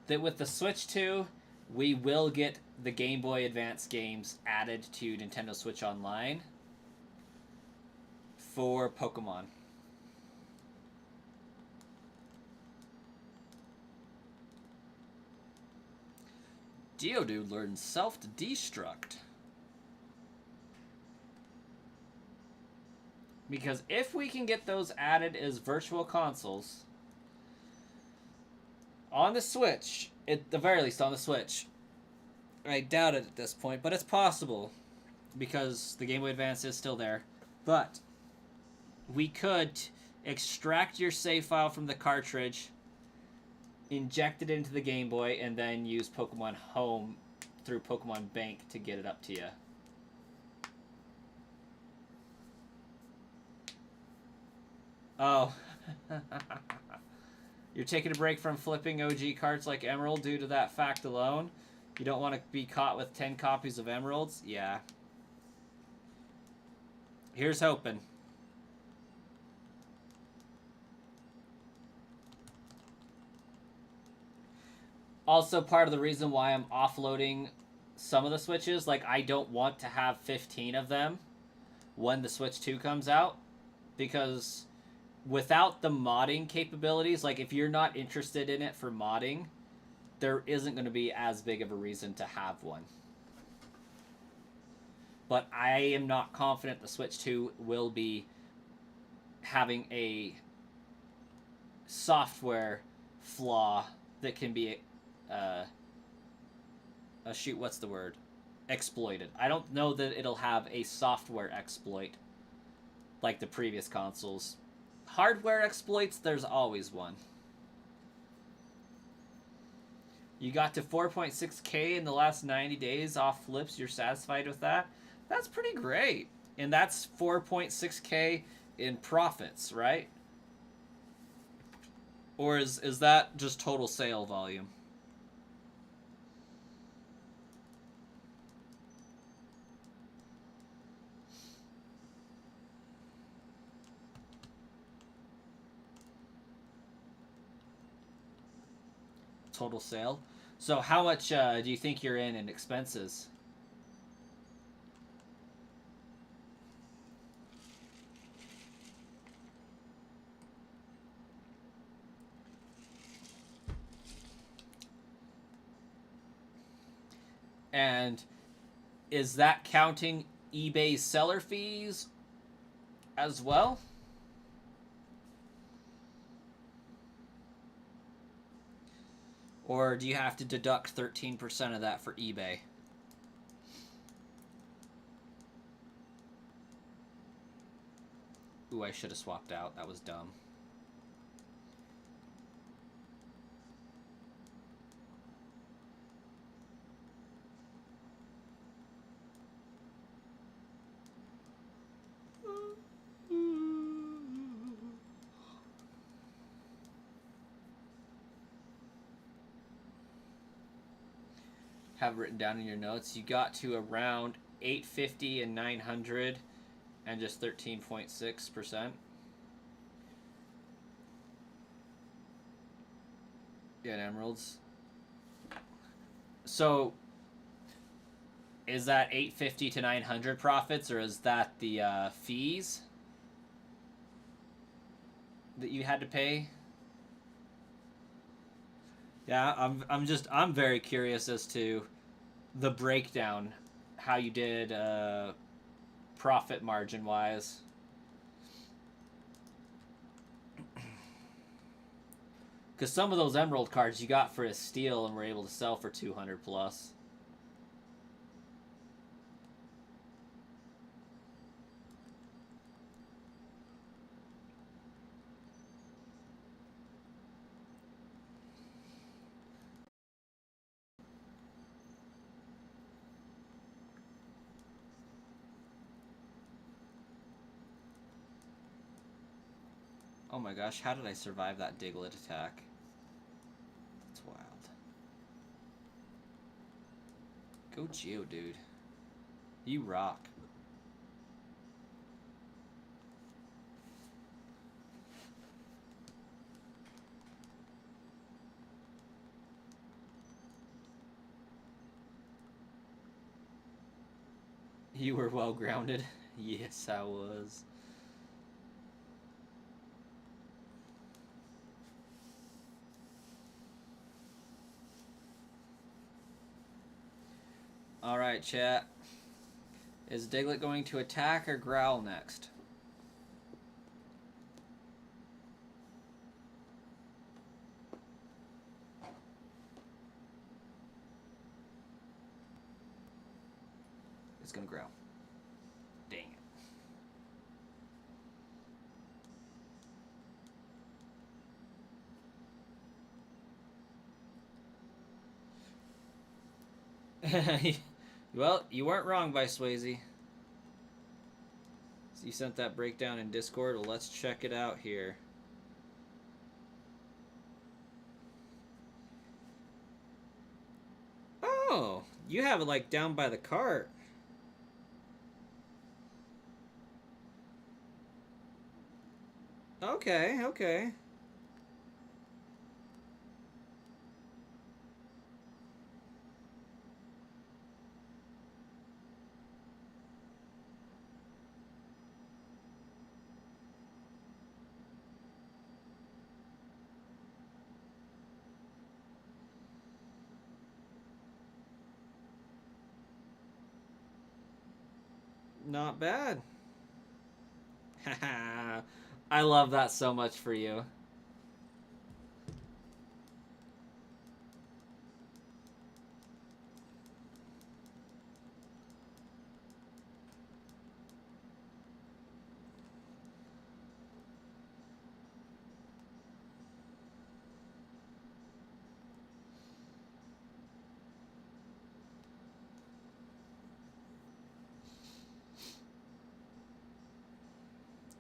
that with the Switch 2, we will get the Game Boy Advance games added to Nintendo Switch Online for Pokemon. Geodude learns self-destruct. Because if we can get those added as virtual consoles on the Switch, at the very least on the Switch, I doubt it at this point, but it's possible because the Game Boy Advance is still there. But we could extract your save file from the cartridge, inject it into the Game Boy, and then use Pokemon Home through Pokemon Bank to get it up to you. Oh. You're taking a break from flipping OG cards like Emerald due to that fact alone? You don't want to be caught with 10 copies of Emeralds? Yeah. Here's hoping. Also, part of the reason why I'm offloading some of the Switches, like I don't want to have 15 of them when the Switch 2 comes out, because without the modding capabilities, like if you're not interested in it for modding, there isn't going to be as big of a reason to have one. But I am not confident the Switch 2 will be having a software flaw that can be what's the word? Exploited. I don't know that it'll have a software exploit like the previous consoles. Hardware exploits, there's always one. You got to 4.6K in the last 90 days off flips. You're satisfied with that? That's pretty great. And that's 4.6K in profits, right? Or is that just total sale volume? Total sale. So how much do you think you're in expenses? And is that counting eBay's seller fees as well? Or do you have to deduct 13% of that for eBay? Ooh, I should have swapped out. That was dumb. Have written down in your notes, you got to around 850 and 900 and just 13.6%. Yeah, emeralds. So is that 850 to 900 profits, or is that the fees that you had to pay? Yeah, I'm very curious as to the breakdown, how you did profit margin wise. Because some of those emerald cards you got for a steal and were able to sell for 200 plus. Oh my gosh, how did I survive that Diglett attack? That's wild. Go Geo, dude. You rock. You were well grounded. Yes, I was. Alright, chat. Is Diglett going to attack or growl next? It's gonna growl. Dang it. Well, you weren't wrong, by Swayze. So you sent that breakdown in Discord. Well, let's check it out here. Oh, you have it like down by the cart. Okay, okay. Not bad. I love that so much for you.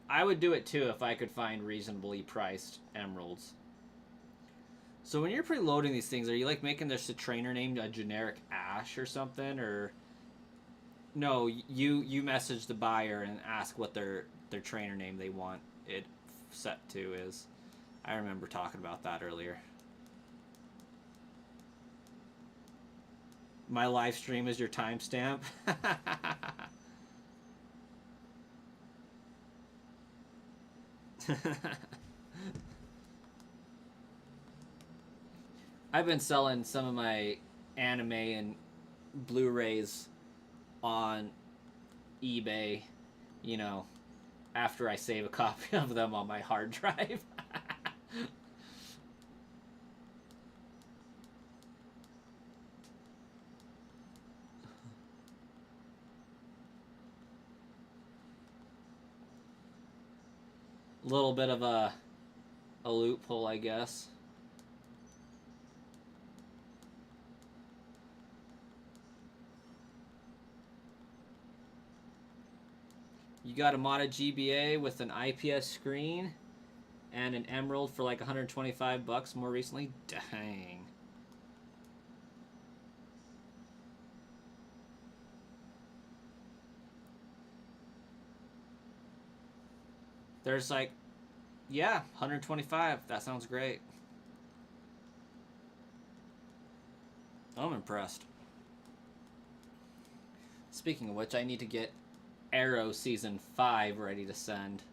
I would do it too if I could find reasonably priced emeralds. So when you're preloading these things, are you like making this a trainer named a generic Ash or something, or no? You message the buyer and ask what their trainer name they want it set to is. I remember talking about that earlier. My live stream is your timestamp. I've been selling some of my anime and Blu-rays on eBay, you know, after I save a copy of them on my hard drive. Little bit of a loophole, I guess. You got a modded GBA with an IPS screen and an emerald for like 125 bucks more recently. Dang. There's like, yeah, 125. That sounds great. I'm impressed. Speaking of which, I need to get Arrow Season 5 ready to send.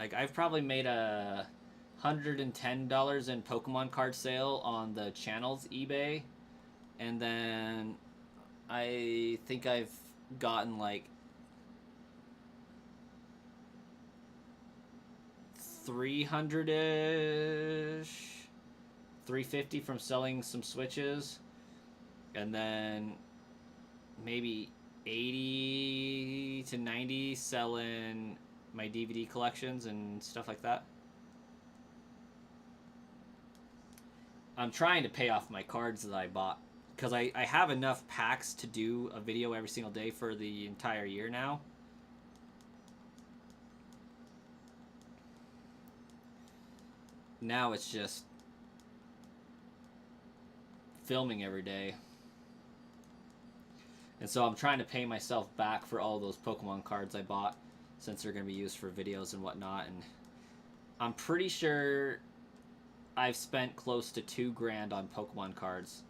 Like I've probably made $110 in Pokemon card sale on the channel's eBay, and then I think I've gotten like 300 ish, 350 from selling some Switches, and then maybe 80 to 90 selling my DVD collections and stuff like that. I'm trying to pay off my cards that I bought because I have enough packs to do a video every single day for the entire year now. Now it's just filming every day. And so I'm trying to pay myself back for all those Pokemon cards I bought since they're going to be used for videos and whatnot. And I'm pretty sure I've spent close to $2,000 on Pokemon cards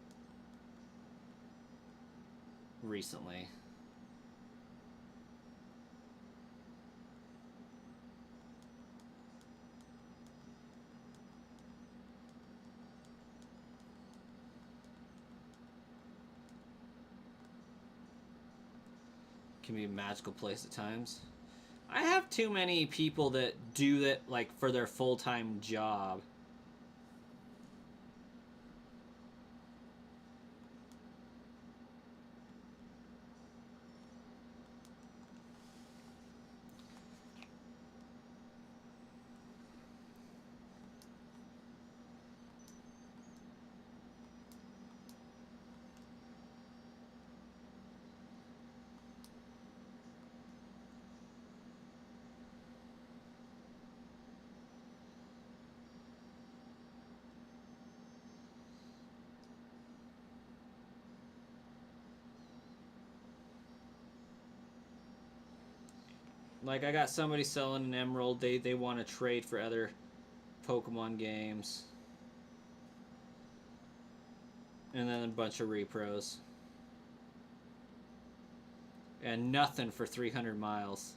recently. Can be a magical place at times. I have too many people that do that like for their full-time job. Like, I got somebody selling an emerald. They want to trade for other Pokemon games. And then a bunch of repros. And nothing for 300 miles.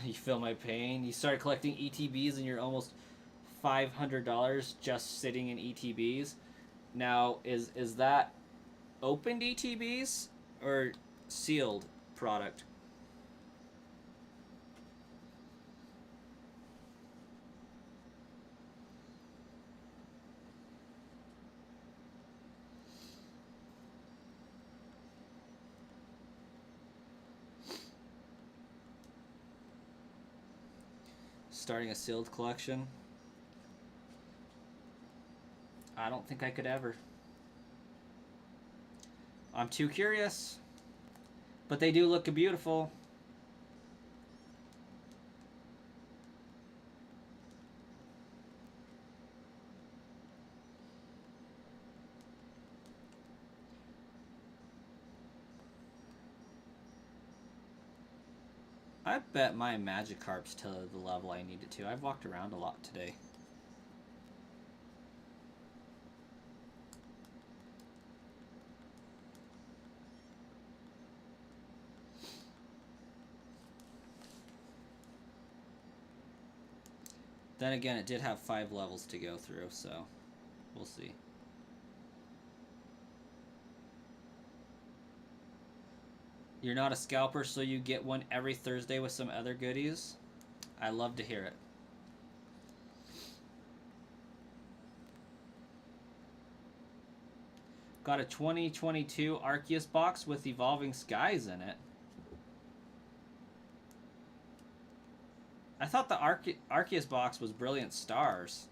You feel my pain? You start collecting ETBs and you're almost $500 just sitting in ETBs. Now, is that opened ETBs or sealed product? Starting a sealed collection? I don't think I could ever. I'm too curious. But they do look beautiful. I bet my Magikarp's to the level I need it to. I've walked around a lot today. Then again, it did have 5 levels to go through, so we'll see. You're not a scalper, so you get one every Thursday with some other goodies? I love to hear it. Got a 2022 Arceus box with Evolving Skies in it. I thought the Arceus box was Brilliant Stars.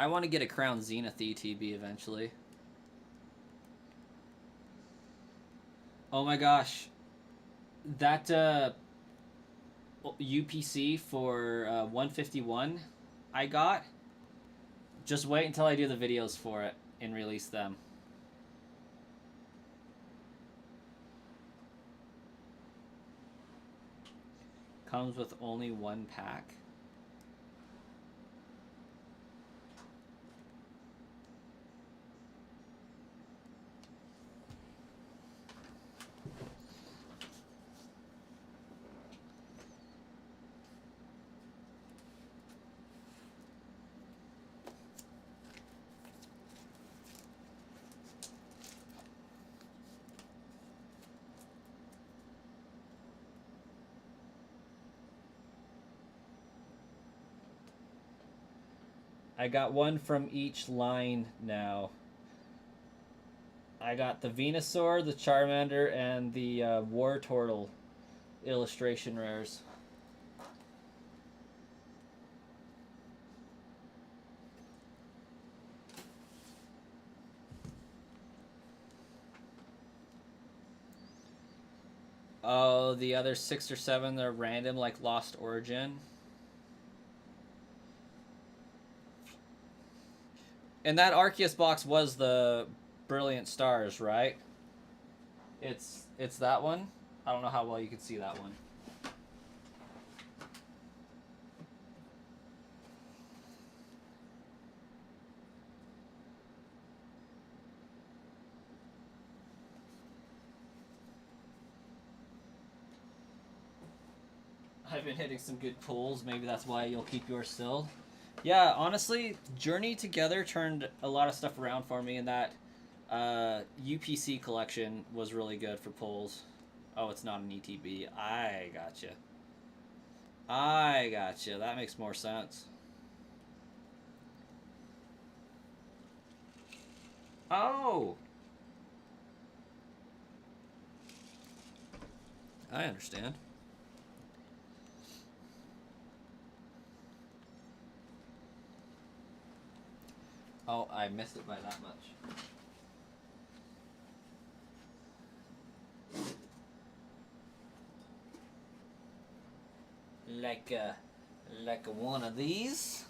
I want to get a Crown Zenith ETB eventually. Oh my gosh. That UPC for 151 I got. Just wait until I do the videos for it and release them. Comes with only one pack. I got one from each line now. I got the Venusaur, the Charmander, and the War Turtle illustration rares. Oh, the other 6 or 7 are random, like Lost Origin. And that Arceus box was the Brilliant Stars, right? It's that one. I don't know how well you can see that one. I've been hitting some good pulls. Maybe that's why you'll keep yours still. Yeah, honestly, Journey Together turned a lot of stuff around for me, and that UPC collection was really good for pulls. Oh, it's not an ETB. I gotcha. I gotcha. That makes more sense. Oh! I understand. Oh, I missed it by that much. Like one of these.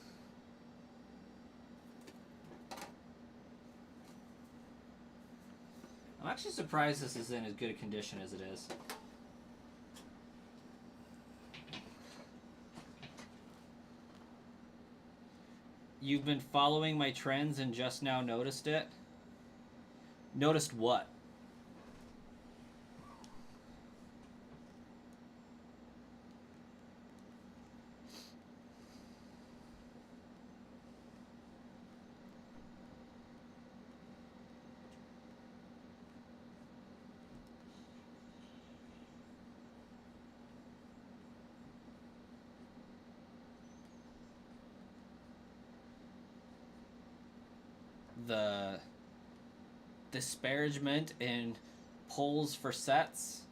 I'm actually surprised this is in as good a condition as it is. You've been following my trends and just now noticed it? Noticed what? The disparagement in polls for sets.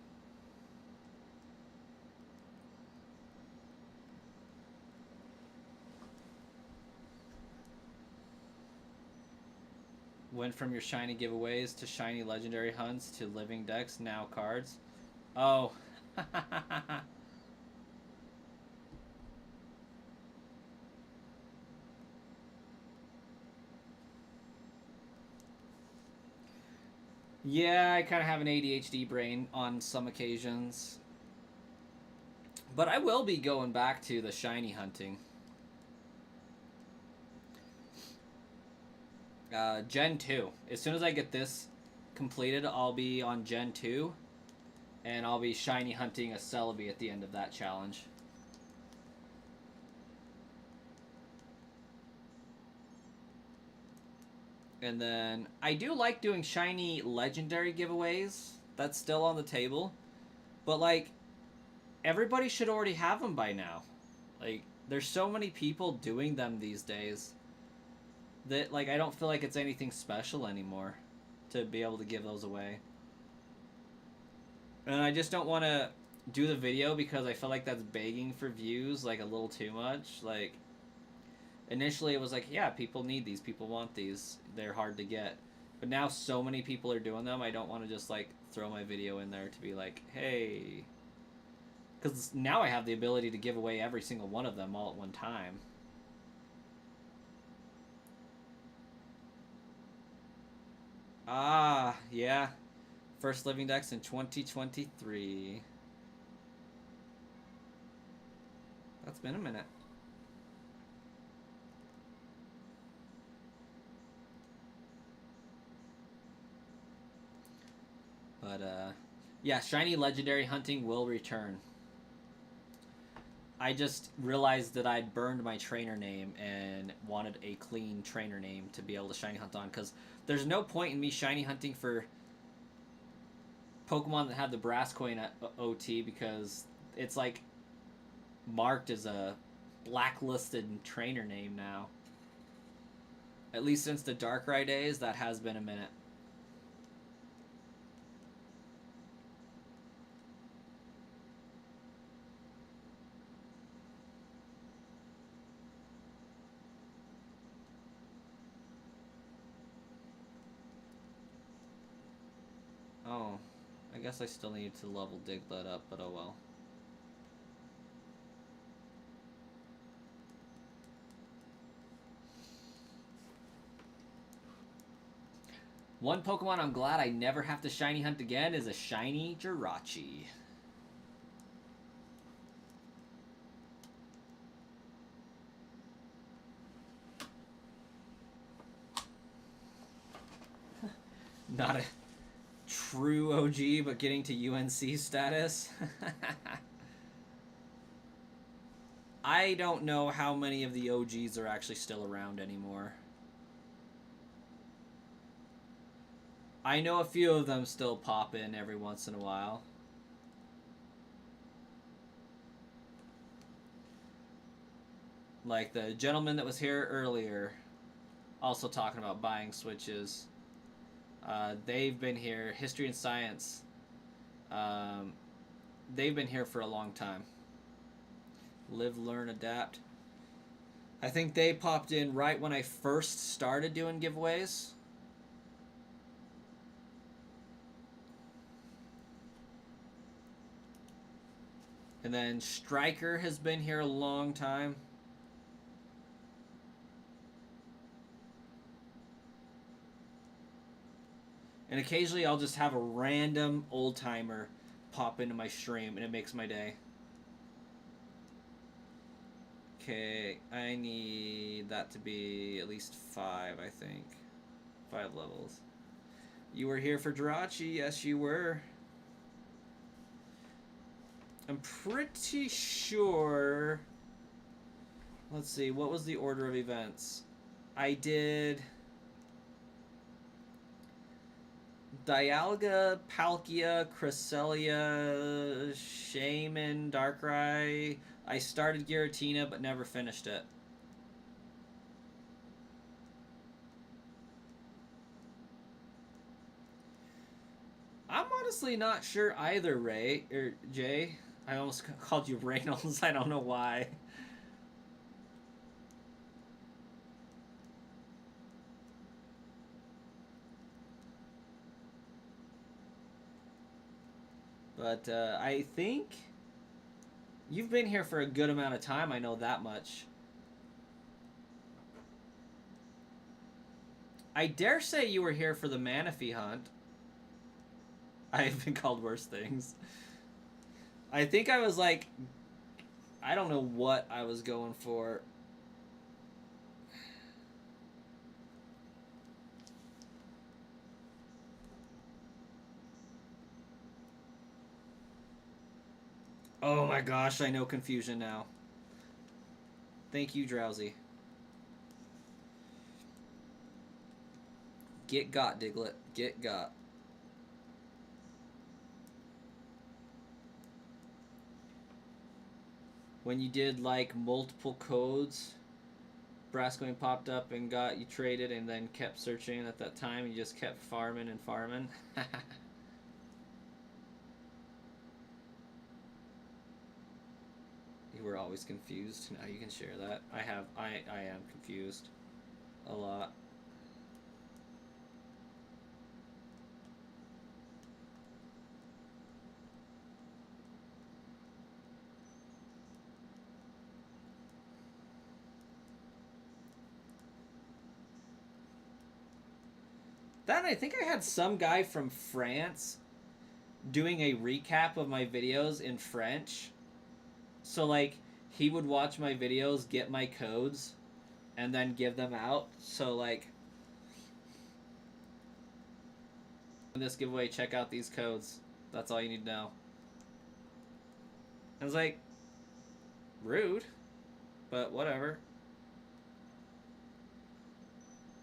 Went from your shiny giveaways to shiny legendary hunts to living decks, now cards. Oh. Yeah, I kind of have an ADHD brain on some occasions. But I will be going back to the shiny hunting. Gen 2. As soon as I get this completed, I'll be on Gen 2. And I'll be shiny hunting a Celebi at the end of that challenge. And then I do like doing shiny legendary giveaways. That's still on the table. But like, everybody should already have them by now. Like, there's so many people doing them these days that like I don't feel like it's anything special anymore to be able to give those away. And I just don't want to do the video because I feel like that's begging for views like a little too much. Like, Initially, it was like, yeah, people need these, people want these, they're hard to get. But now so many people are doing them, I don't want to just like throw my video in there to be like, hey. Because now I have the ability to give away every single one of them all at one time. Ah, yeah. First Living Dex in 2023. That's been a minute. But, yeah, shiny legendary hunting will return. I just realized that I'd burned my trainer name and wanted a clean trainer name to be able to shiny hunt on, because there's no point in me shiny hunting for Pokemon that have the brass coin at OT, because it's like marked as a blacklisted trainer name now. At least since the Darkrai days, that has been a minute. Oh, I guess I still need to level Diglett up, but oh well. One Pokemon I'm glad I never have to shiny hunt again is a shiny Jirachi. Not a true OG, but getting to UNC status. I don't know how many of the OGs are actually still around anymore. I know a few of them still pop in every once in a while. Like the gentleman that was here earlier, also talking about buying Switches. They've been here, History and Science. They've been here for a long time. Live, learn, adapt. I think they popped in right when I first started doing giveaways. And then Striker has been here a long time. And occasionally I'll just have a random old timer pop into my stream and it makes my day. Okay, I need that to be at least 5, I think. 5 levels. You were here for Jirachi, yes you were. I'm pretty sure... Let's see, what was the order of events? I did... Dialga, Palkia, Cresselia, Shaman, Darkrai. I started Giratina but never finished it. I'm honestly not sure either, Ray or Jay. I almost called you Reynolds. I don't know why. But I think you've been here for a good amount of time. I know that much. I dare say you were here for the Manaphy hunt. I've been called worse things. I think I was like... I don't know what I was going for. Oh my gosh, I know confusion now. Thank you, Drowsy. Get got, Diglett. Get got. When you did like multiple codes, Brascoin popped up and got you traded and then kept searching at that time, you just kept farming and farming. You were always confused. Now you can share that. I am confused a lot. Then I think I had some guy from France doing a recap of my videos in French. So like he would watch my videos, get my codes, and then give them out. So like in this giveaway, check out these codes. That's all you need to know. I was like, rude, but whatever.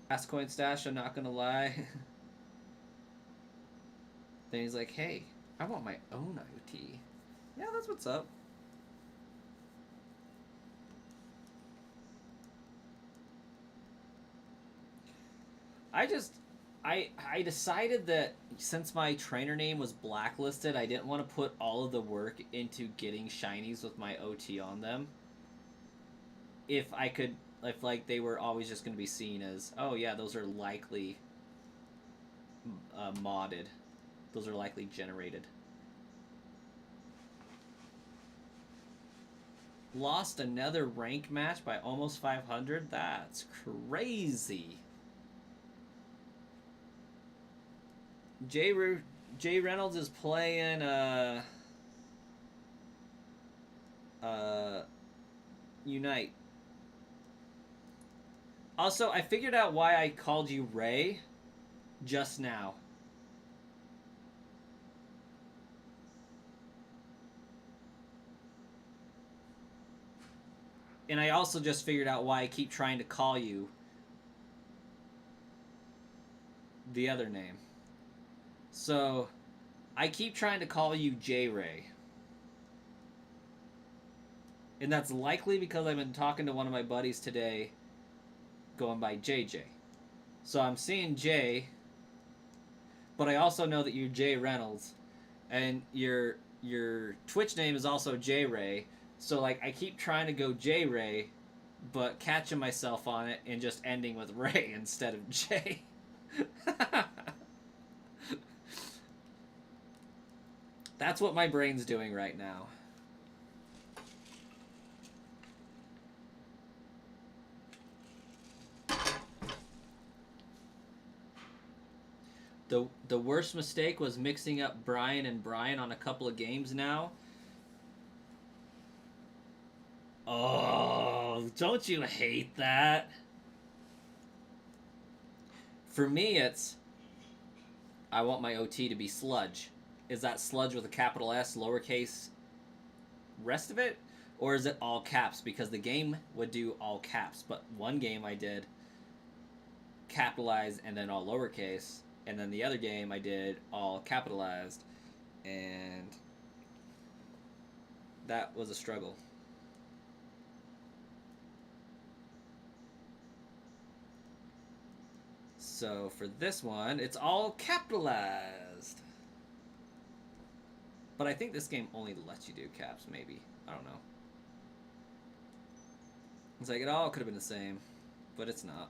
Last coin stash, I'm not gonna lie. Then he's like, hey, I want my own IoT. Yeah, that's what's up. I decided that since my trainer name was blacklisted, I didn't want to put all of the work into getting shinies with my OT on them. If I could, if like they were always just going to be seen as, oh yeah, those are likely modded, those are likely generated. Lost another rank match by almost 500. That's crazy. Jay Reynolds is playing Unite. Also, I figured out why I called you Ray just now. And I also just figured out why I keep trying to call you the other name. So, I keep trying to call you J-Ray. And that's likely because I've been talking to one of my buddies today going by JJ. So I'm seeing J, but I also know that you're Jay Reynolds. And your Twitch name is also J-Ray. So like I keep trying to go J-Ray, but catching myself on it and just ending with Ray instead of J. That's what my brain's doing right now. The worst mistake was mixing up Brian and Brian on a couple of games now. Oh, don't you hate that? For me, it's I want my OT to be Sludge. Is that Sludge with a capital S, lowercase, rest of it? Or is it all caps? Because the game would do all caps, but one game I did capitalized and then all lowercase, and then the other game I did all capitalized, and that was a struggle. So for this one, it's all capitalized. But I think this game only lets you do caps, maybe. I don't know. It's like it all could have been the same, but it's not.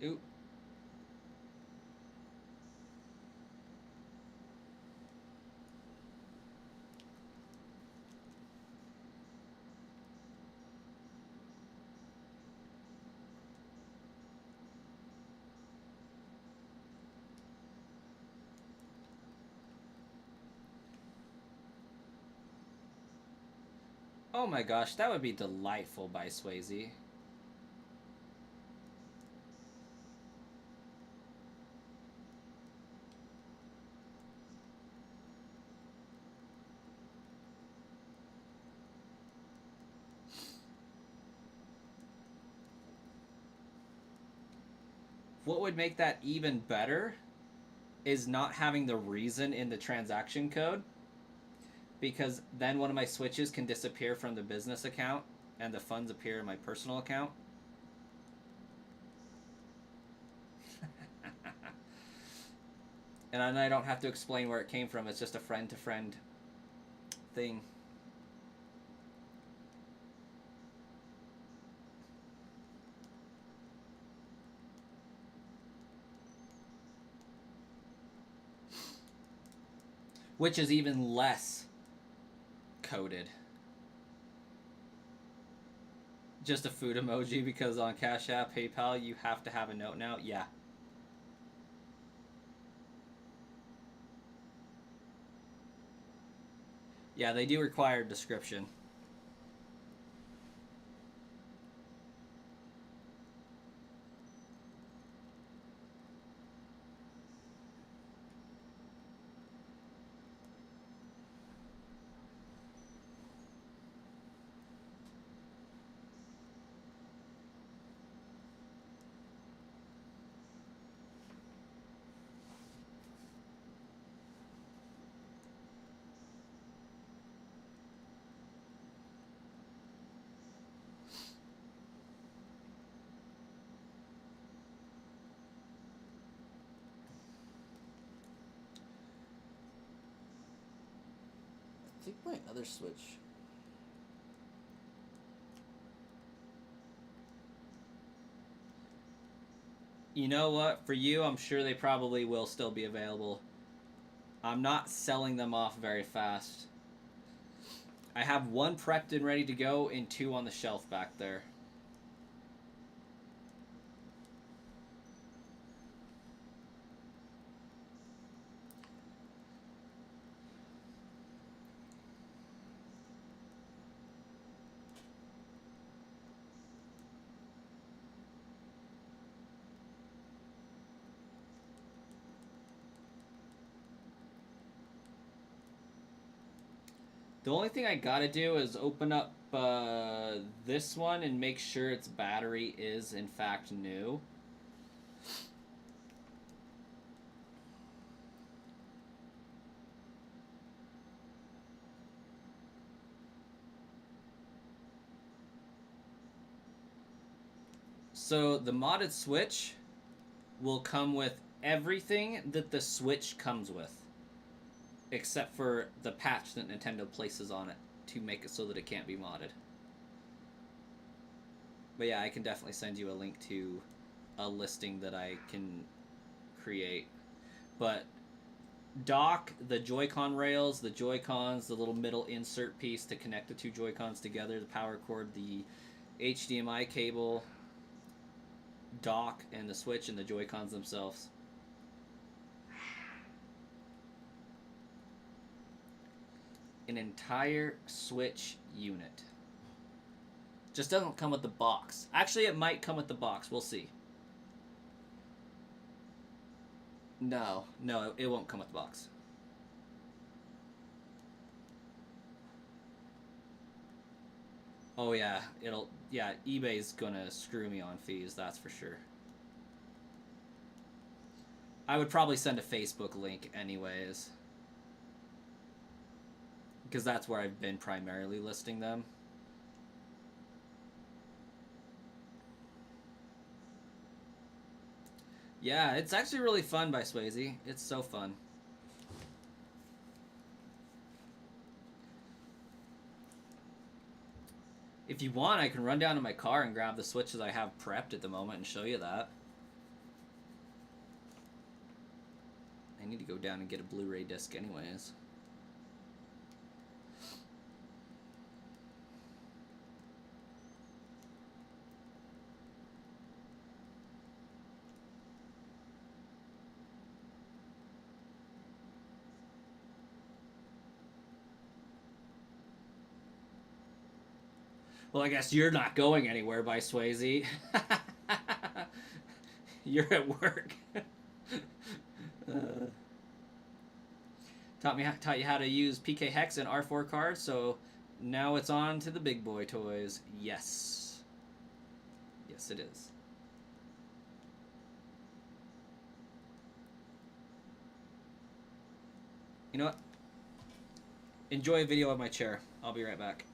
Ooh. Oh my gosh, that would be delightful by Swayze. What would make that even better is not having the reason in the transaction code, because then one of my switches can disappear from the business account and the funds appear in my personal account. And then I don't have to explain where it came from. It's just a friend-to-friend thing. Which is even less coded. Just a food emoji because on Cash App, PayPal, you have to have a note now. Yeah. Yeah, they do require description. I think my other switch. You know what? For you, I'm sure they probably will still be available. I'm not selling them off very fast. I have one prepped and ready to go and two on the shelf back there. The only thing I gotta do is open up this one and make sure its battery is in fact new. So the modded Switch will come with everything that the Switch comes with, except for the patch that Nintendo places on it to make it so that it can't be modded. But yeah, I can definitely send you a link to a listing that I can create. But dock, the Joy-Con rails, the Joy-Cons, the little middle insert piece to connect the two Joy-Cons together, the power cord, the HDMI cable, dock, and the Switch and the Joy-Cons themselves. An entire Switch unit. Just doesn't come with the box. Actually, it might come with the box. We'll see. No, it won't come with the box. Oh yeah, eBay's gonna screw me on fees, that's for sure. I would probably send a Facebook link anyways, because that's where I've been primarily listing them. Yeah, it's actually really fun by Swayze. It's so fun. If you want, I can run down to my car and grab the Switches I have prepped at the moment and show you that. I need to go down and get a Blu-ray disc anyways. Well, I guess you're not going anywhere by Swayze. You're at work. Taught you how to use PK Hex and R4 cards, so now it's on to the big boy toys. Yes. Yes, it is. You know what? Enjoy a video of my chair. I'll be right back.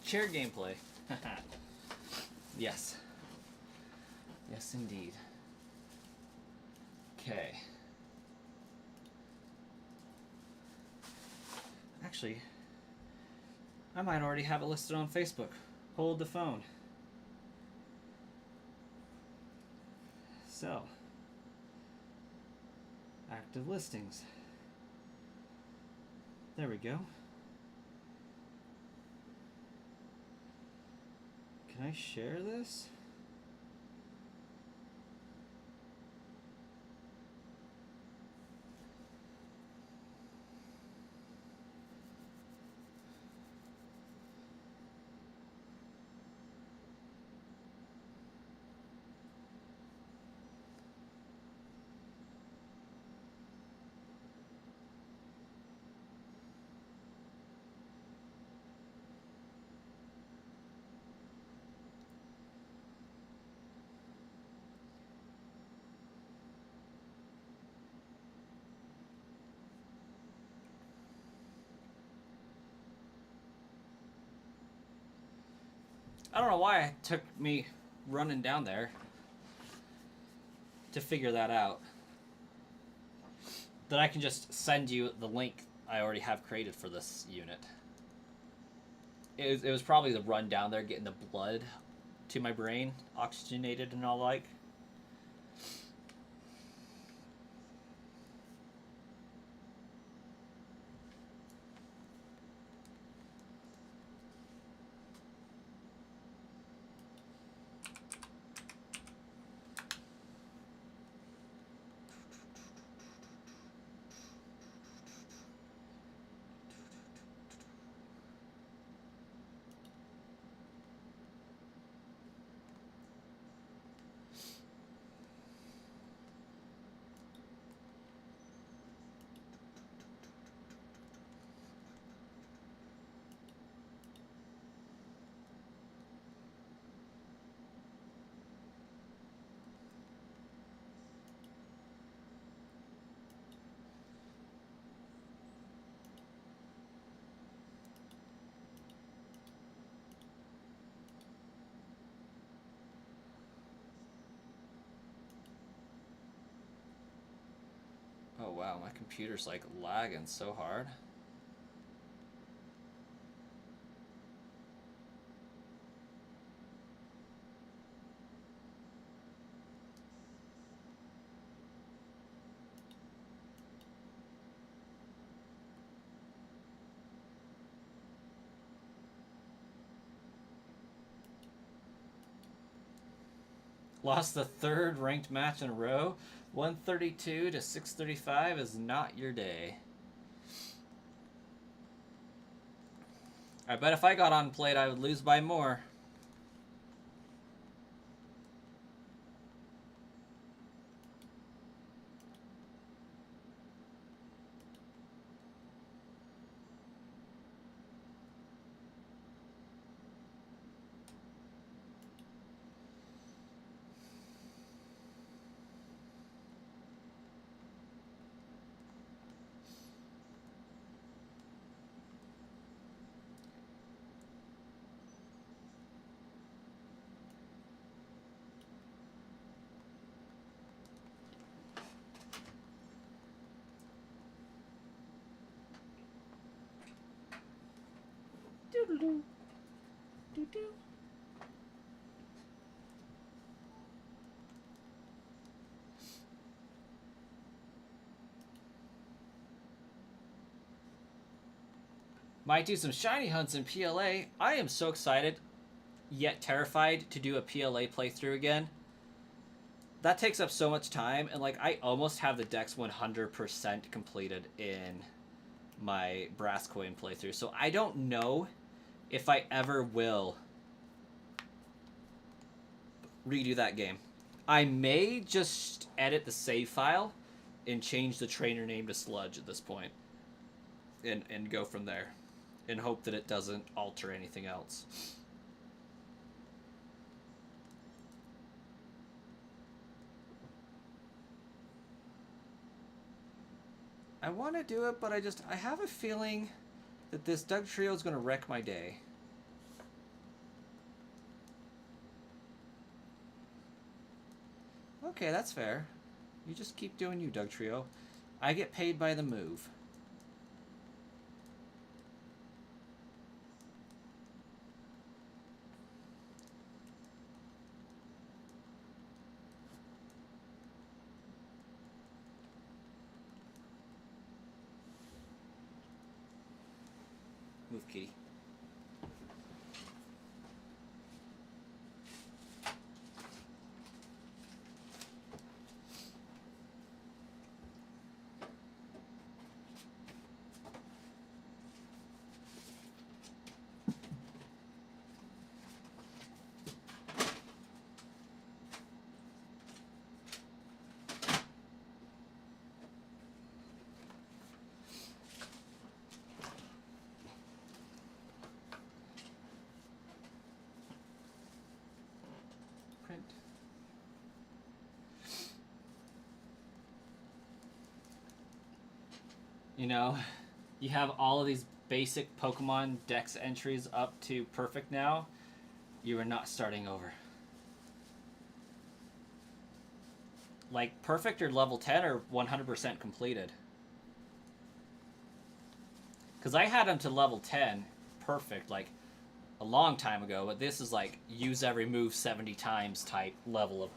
Chair gameplay. Yes. Yes, indeed. Okay. Actually, I might already have it listed on Facebook. Hold the phone. So, active listings. There we go. Can I share this? I don't know why it took me running down there to figure that out. That I can just send you the link I already have created for this unit. It was probably the run down there, getting the blood to my brain oxygenated and all like. Oh wow, my computer's like lagging so hard. Lost the third ranked match in a row. 132 to 635 is not your day. I bet if I got on plate, I would lose by more. do do do. Might do some shiny hunts in PLA. I am so excited, yet terrified to do a PLA playthrough again. That takes up so much time, and like I almost have the decks 100% completed in my Brass Coin playthrough, so I don't know if I ever will redo that game. I may just edit the save file and change the trainer name to Sludge at this point, and go from there, and hope that it doesn't alter anything else. I want to do it, but I have a feeling that this Doug Trio is going to wreck my day. Okay, that's fair. You just keep doing you, Doug Trio. I get paid by the move. Move, kitty. You know, you have all of these basic Pokemon Dex entries up to perfect now. You are not starting over. Like, perfect or level 10 are 100% completed. Because I had them to level 10 perfect, like, a long time ago, but this is like use every move 70 times type level of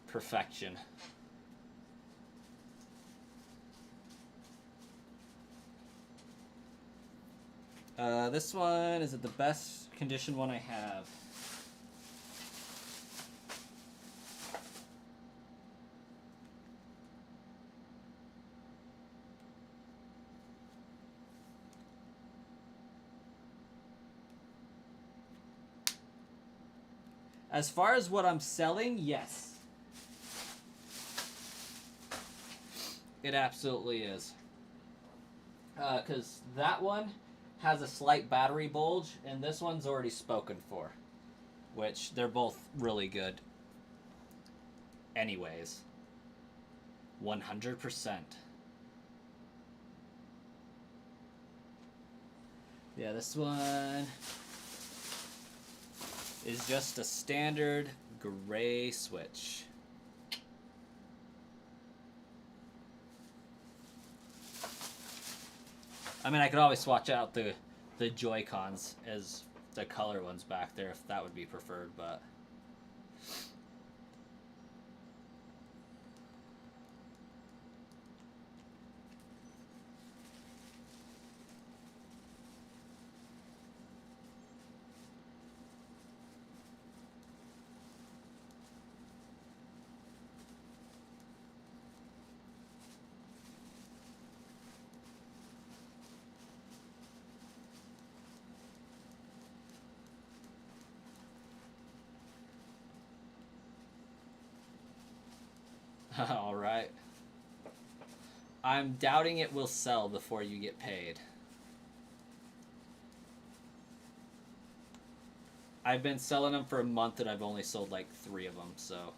perfection. This one is it the best condition one I have. As far as what I'm selling, yes. It absolutely is. Because that one has a slight battery bulge, and this one's already spoken for. Which, they're both really good. Anyways. 100%. Yeah, this one is just a standard gray switch. I mean, I could always swatch out the Joy-Cons as the color ones back there if that would be preferred, but... All right. I'm doubting it will sell before you get paid. I've been selling them for a month and I've only sold like 3 of them, so...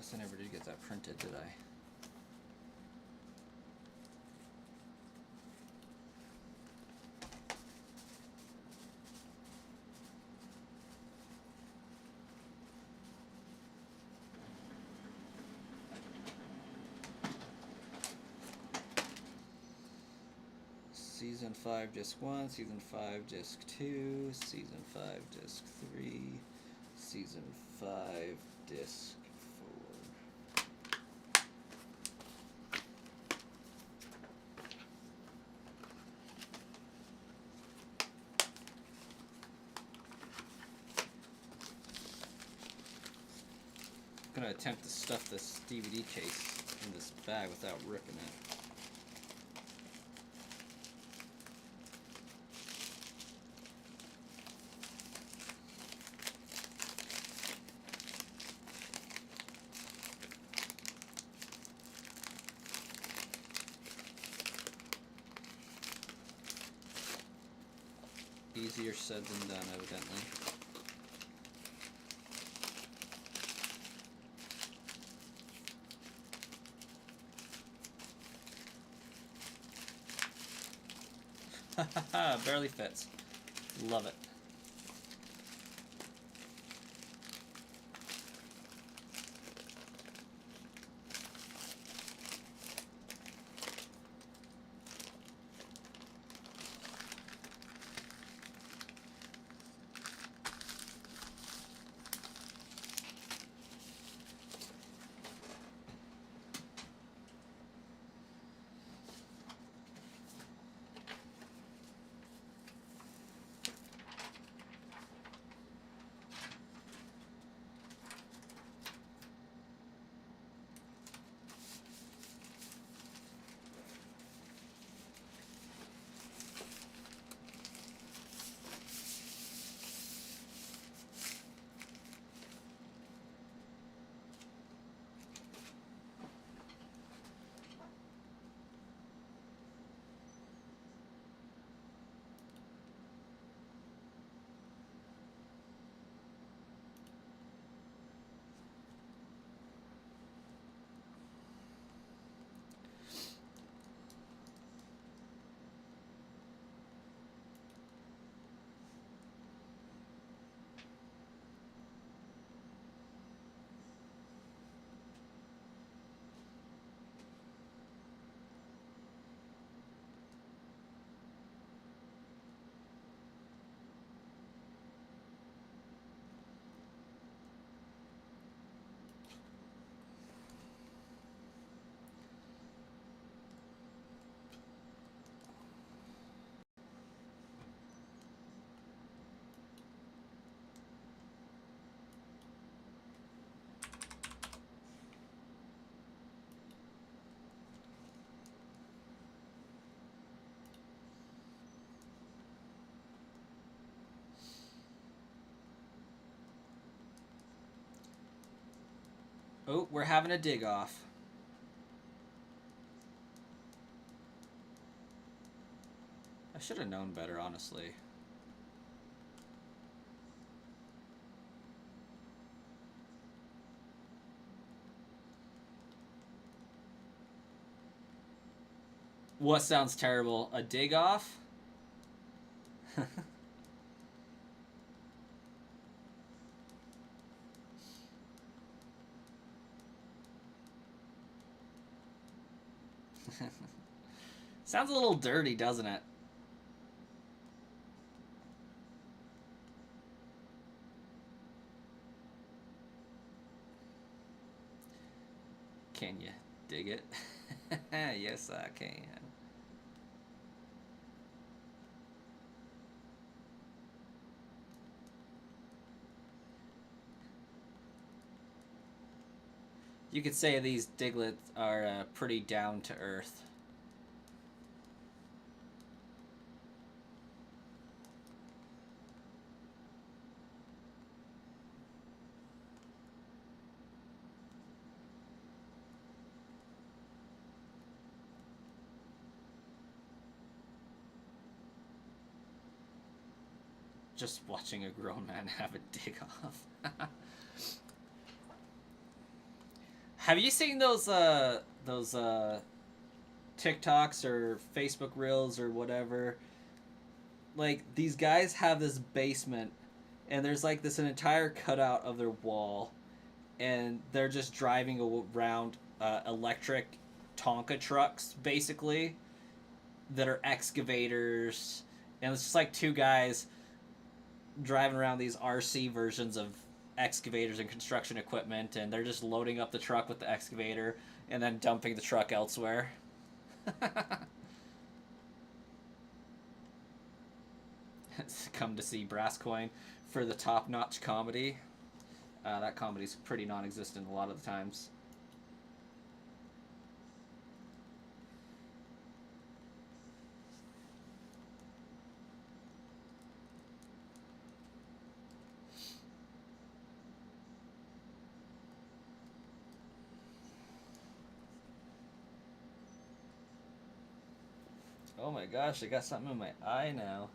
Guess I never did get that printed, did I? Season 5, Disc 1, Season 5, Disc 2, Season 5, Disc 3, Season 5, Disc 4. I'm going to attempt to stuff this DVD case in this bag without ripping it. Easier said than done, evidently. Haha, barely fits. Love it. Oh, we're having a dig off. I should have known better, honestly. What sounds terrible? A dig off? Sounds a little dirty, doesn't it? Can you dig it? Yes, I can. You could say these Diglets are pretty down to earth. Just watching a grown man have a dig off. Have you seen those TikToks or Facebook Reels or whatever? Like these guys have this basement, and there's like this an entire cutout of their wall, and they're just driving around electric Tonka trucks, basically, that are excavators, and it's just like two guys driving around these RC versions of excavators and construction equipment, and they're just loading up the truck with the excavator and then dumping the truck elsewhere. Come to see Brass Coin for the top-notch comedy. That comedy's pretty non-existent a lot of the times. Oh my gosh, I got something in my eye now.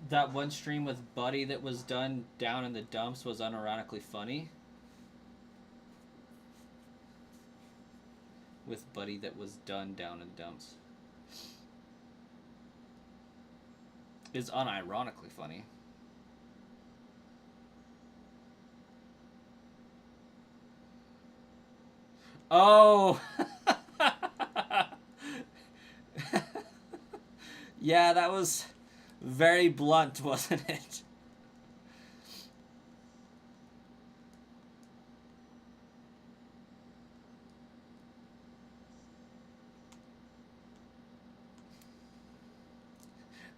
That one stream with Buddy that was done down in the dumps was unironically funny. With Buddy that was done down in dumps. Is unironically funny. Oh! Yeah, that was very blunt, wasn't it?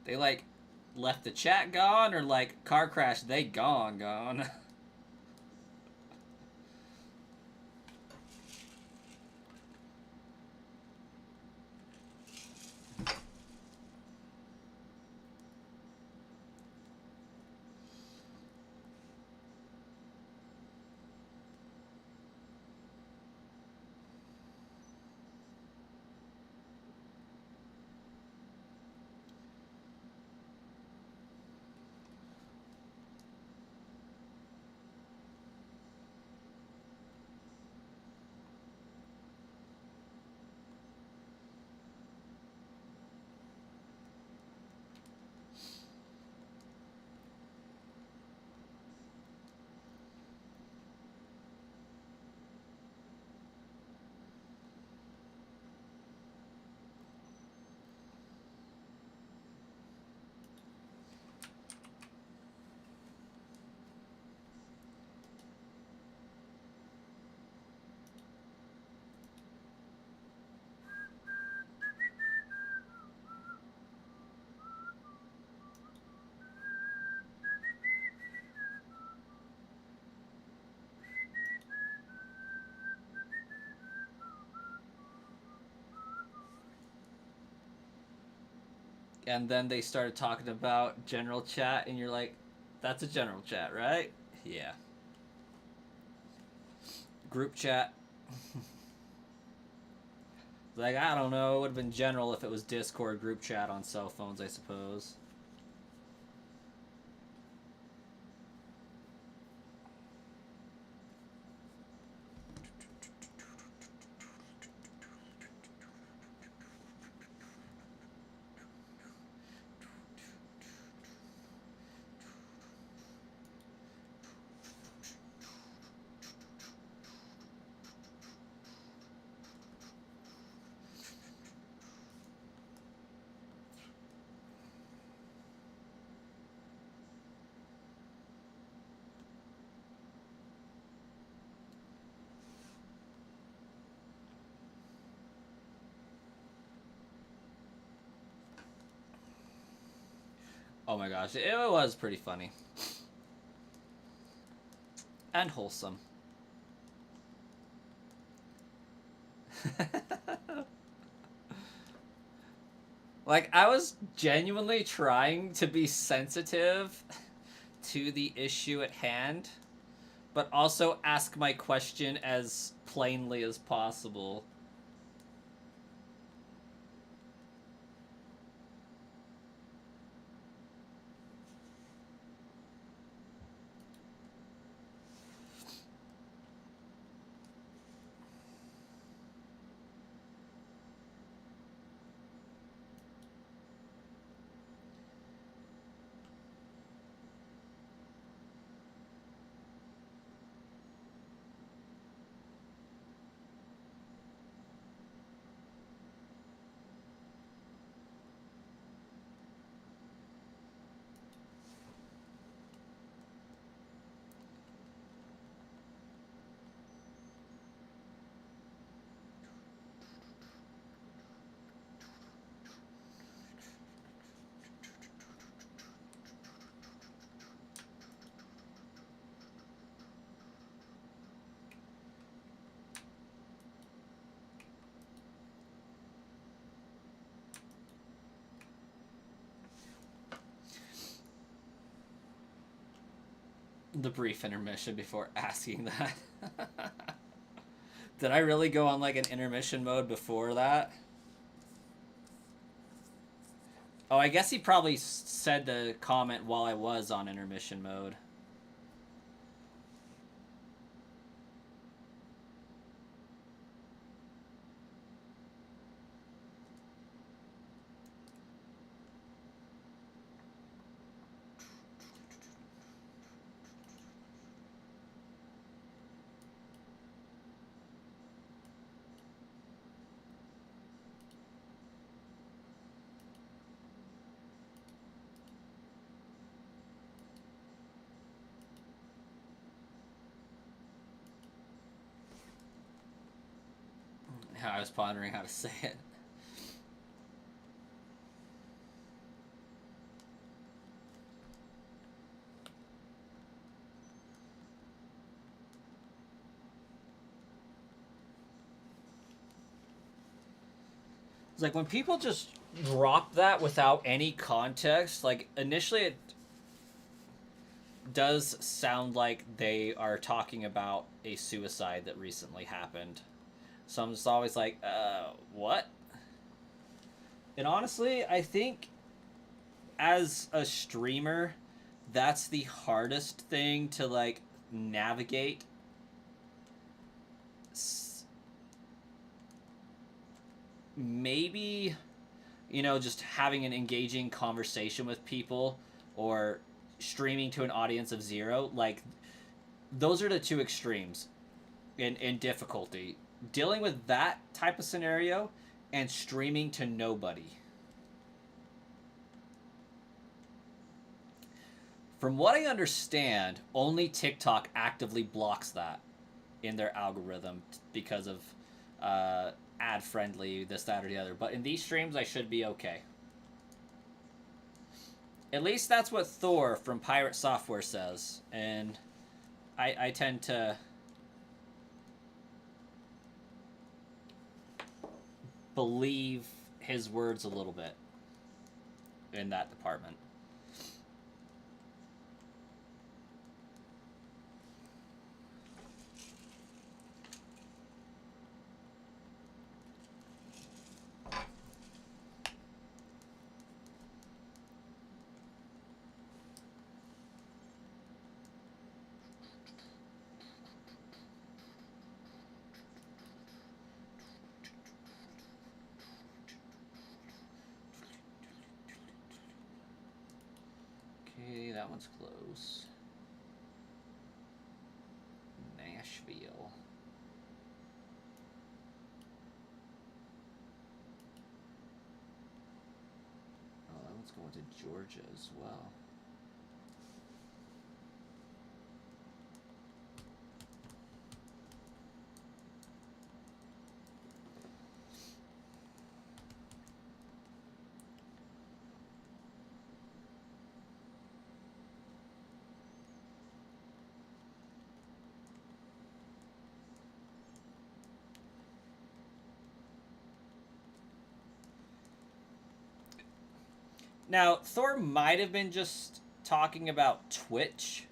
They like left the chat gone, or like car crash, they gone. And then they started talking about general chat, and you're like, that's a general chat, right? Yeah. Group chat. Like, I don't know, it would have been general if it was Discord group chat on cell phones, I suppose. Oh my gosh, it was pretty funny. And wholesome. Like, I was genuinely trying to be sensitive to the issue at hand, but also ask my question as plainly as possible. The brief intermission before asking that. Did I really go on like an intermission mode before that? Oh, I guess he probably said the comment while I was on intermission mode. I was pondering how to say it. It's like when people just drop that without any context, like initially it does sound like they are talking about a suicide that recently happened. So I'm just always like, what? And honestly, I think as a streamer, that's the hardest thing to like navigate. Maybe, you know, just having an engaging conversation with people or streaming to an audience of 0, like those are the two extremes in difficulty. Dealing with that type of scenario and streaming to nobody. From what I understand, only TikTok actively blocks that in their algorithm because of ad friendly, this, that, or the other. But in these streams, I should be okay. At least that's what Thor from Pirate Software says. And I tend to believe his words a little bit in that department. Okay, that one's close. Nashville. Oh, that one's going to Georgia as well. Now, Thor might have been just talking about Twitch,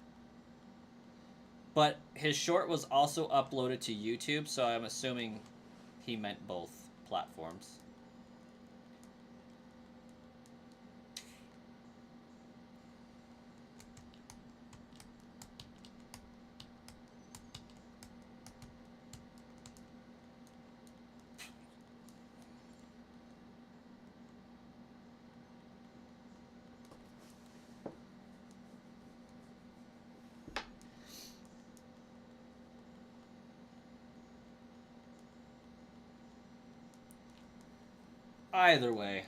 but his short was also uploaded to YouTube, so I'm assuming he meant both platforms. Either way,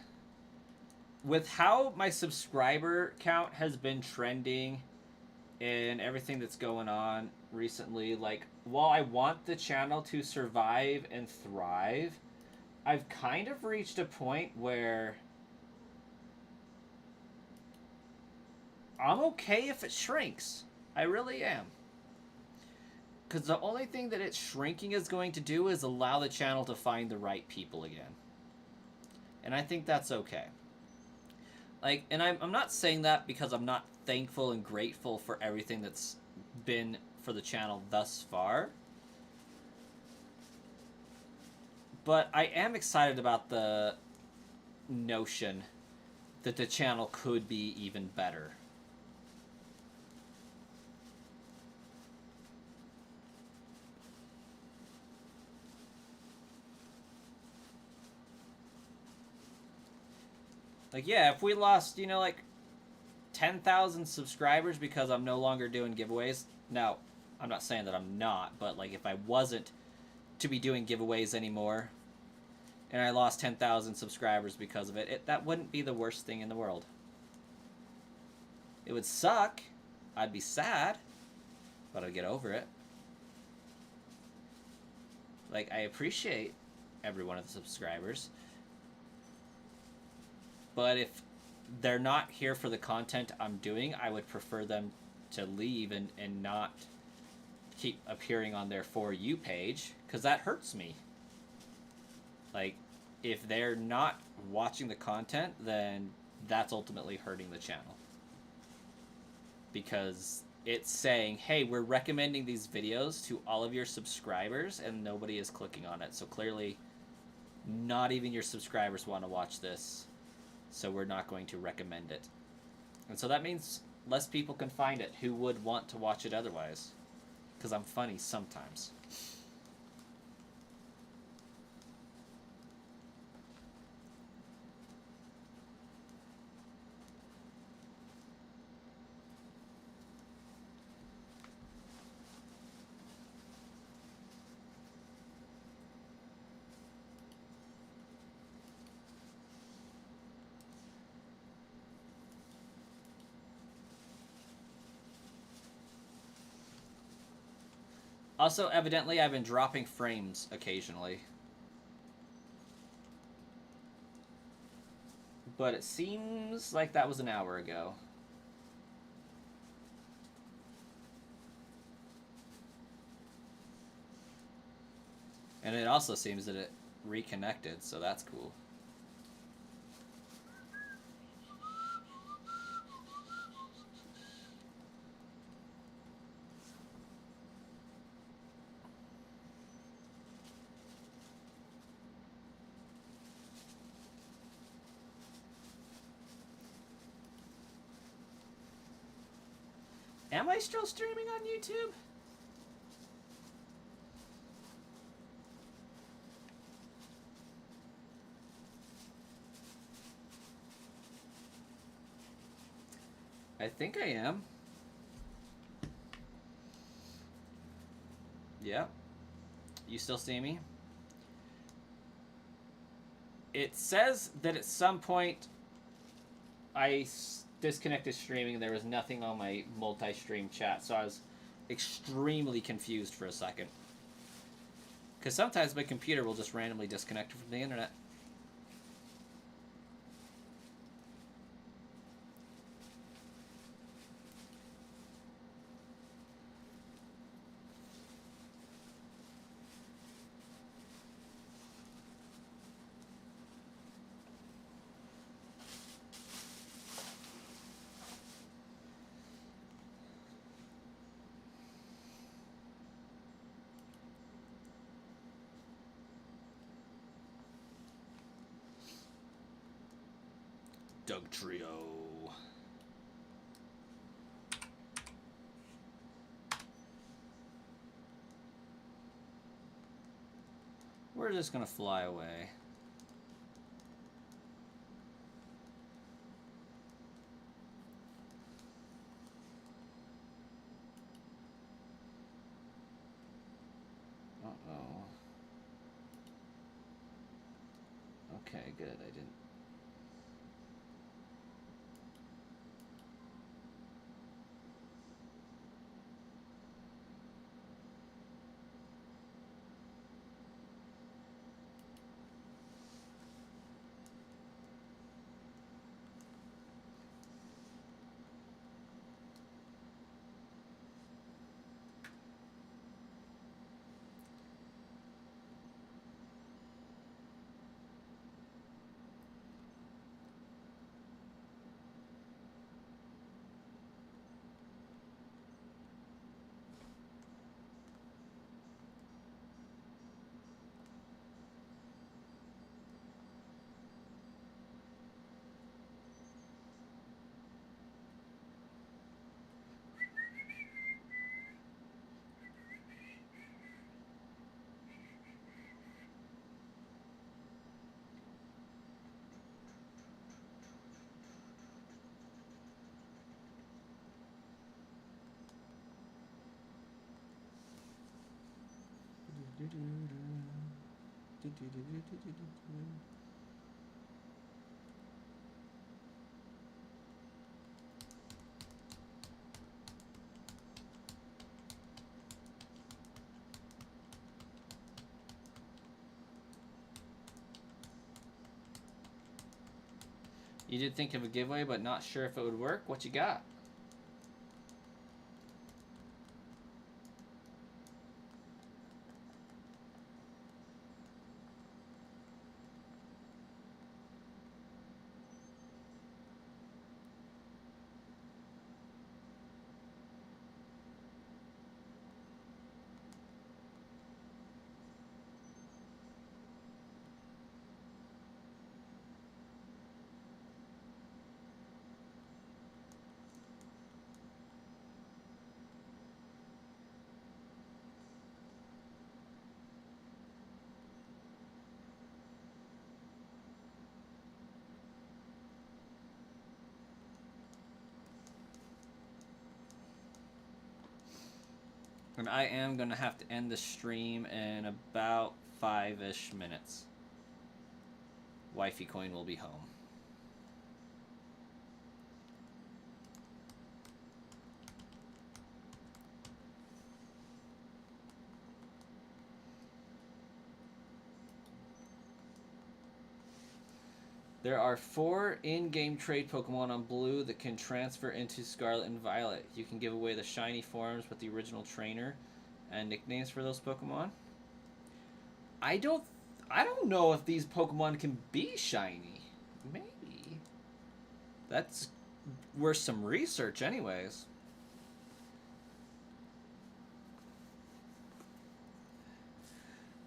with how my subscriber count has been trending and everything that's going on recently, like, while I want the channel to survive and thrive, I've kind of reached a point where I'm okay if it shrinks. I really am. Because the only thing that it's shrinking is going to do is allow the channel to find the right people again. And I think that's okay. Like, and I'm not saying that because I'm not thankful and grateful for everything that's been for the channel thus far. But I am excited about the notion that the channel could be even better. Like, yeah, if we lost, you know, like 10,000 subscribers because I'm no longer doing giveaways. Now, I'm not saying that I'm not, but like if I wasn't to be doing giveaways anymore and I lost 10,000 subscribers because of it, that wouldn't be the worst thing in the world. It would suck. I'd be sad, but I'd get over it. Like, I appreciate every one of the subscribers. But if they're not here for the content I'm doing, I would prefer them to leave and not keep appearing on their For You page, because that hurts me. Like, if they're not watching the content, then that's ultimately hurting the channel. Because it's saying, hey, we're recommending these videos to all of your subscribers, and nobody is clicking on it. So clearly, not even your subscribers want to watch this. So we're not going to recommend it. And so that means less people can find it who would want to watch it otherwise. Because I'm funny sometimes. Also, evidently, I've been dropping frames occasionally. But it seems like that was an hour ago. And it also seems that it reconnected, so that's cool. Am I still streaming on YouTube? I think I am. Yeah. You still see me? It says that at some point I disconnected streaming. There was nothing on my multi-stream chat, so I was extremely confused for a second. Because sometimes my computer will just randomly disconnect from the internet. Doug Trio. We're just gonna fly away. Uh-oh. Okay, good. I didn't. You did think of a giveaway, but not sure if it would work. What you got? And I am going to have to end the stream in about 5-ish minutes. Wifey Coin will be home. There are 4 in-game trade Pokemon on Blue that can transfer into Scarlet and Violet. You can give away the shiny forms with the original trainer and nicknames for those Pokemon. I don't know if these Pokemon can be shiny. Maybe. That's worth some research anyways.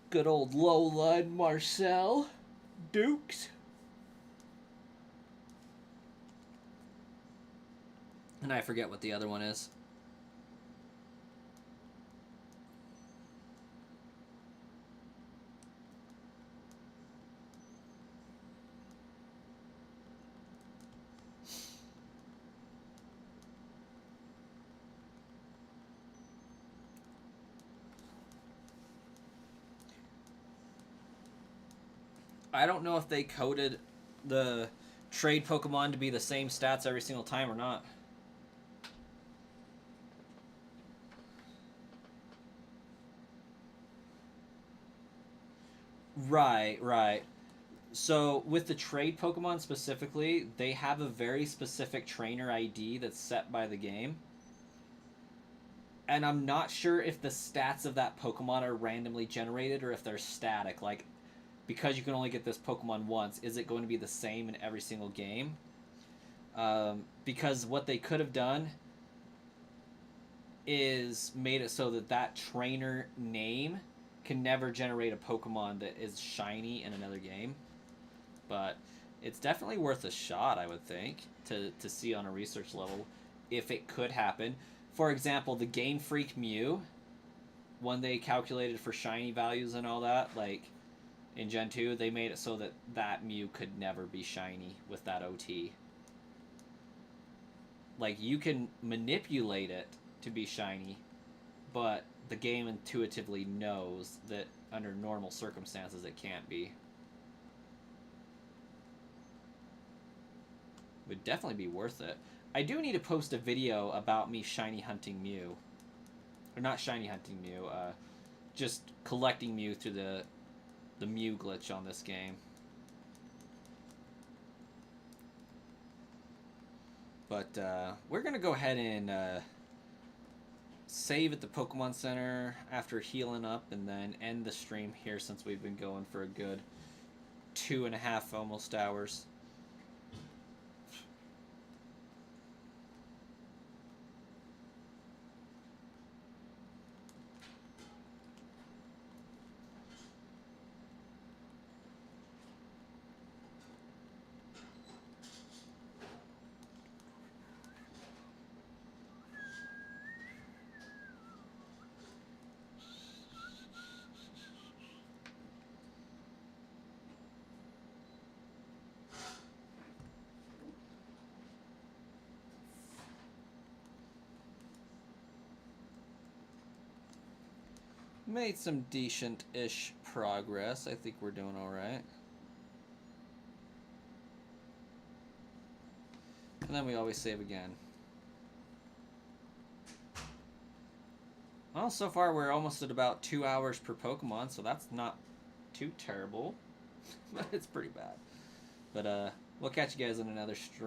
Good old Lola and Marcel. Dukes. And I forget what the other one is. I don't know if they coded the trade Pokemon to be the same stats every single time or not. Right. So with the trade Pokemon specifically, they have a very specific trainer ID that's set by the game. And I'm not sure if the stats of that Pokemon are randomly generated or if they're static. Like, because you can only get this Pokemon once, is it going to be the same in every single game? Because what they could have done is made it so that that trainer name can never generate a Pokemon that is shiny in another game. But it's definitely worth a shot, I would think, to see on a research level if it could happen. For example, the Game Freak Mew, when they calculated for shiny values and all that, like in Gen 2, they made it so that that Mew could never be shiny with that OT. Like, you can manipulate it to be shiny, but the game intuitively knows that under normal circumstances it can't be. Would definitely be worth it. I do need to post a video about me shiny hunting Mew. Or not shiny hunting Mew, just collecting Mew through the Mew glitch on this game. But we're going to go ahead and save at the Pokemon Center after healing up and then end the stream here since we've been going for a good 2.5 almost hours. Made some decent-ish progress. I think we're doing all right. And then we always save again. Well, so far we're almost at about 2 hours per Pokemon, so that's not too terrible. But it's pretty bad. But we'll catch you guys in another stream.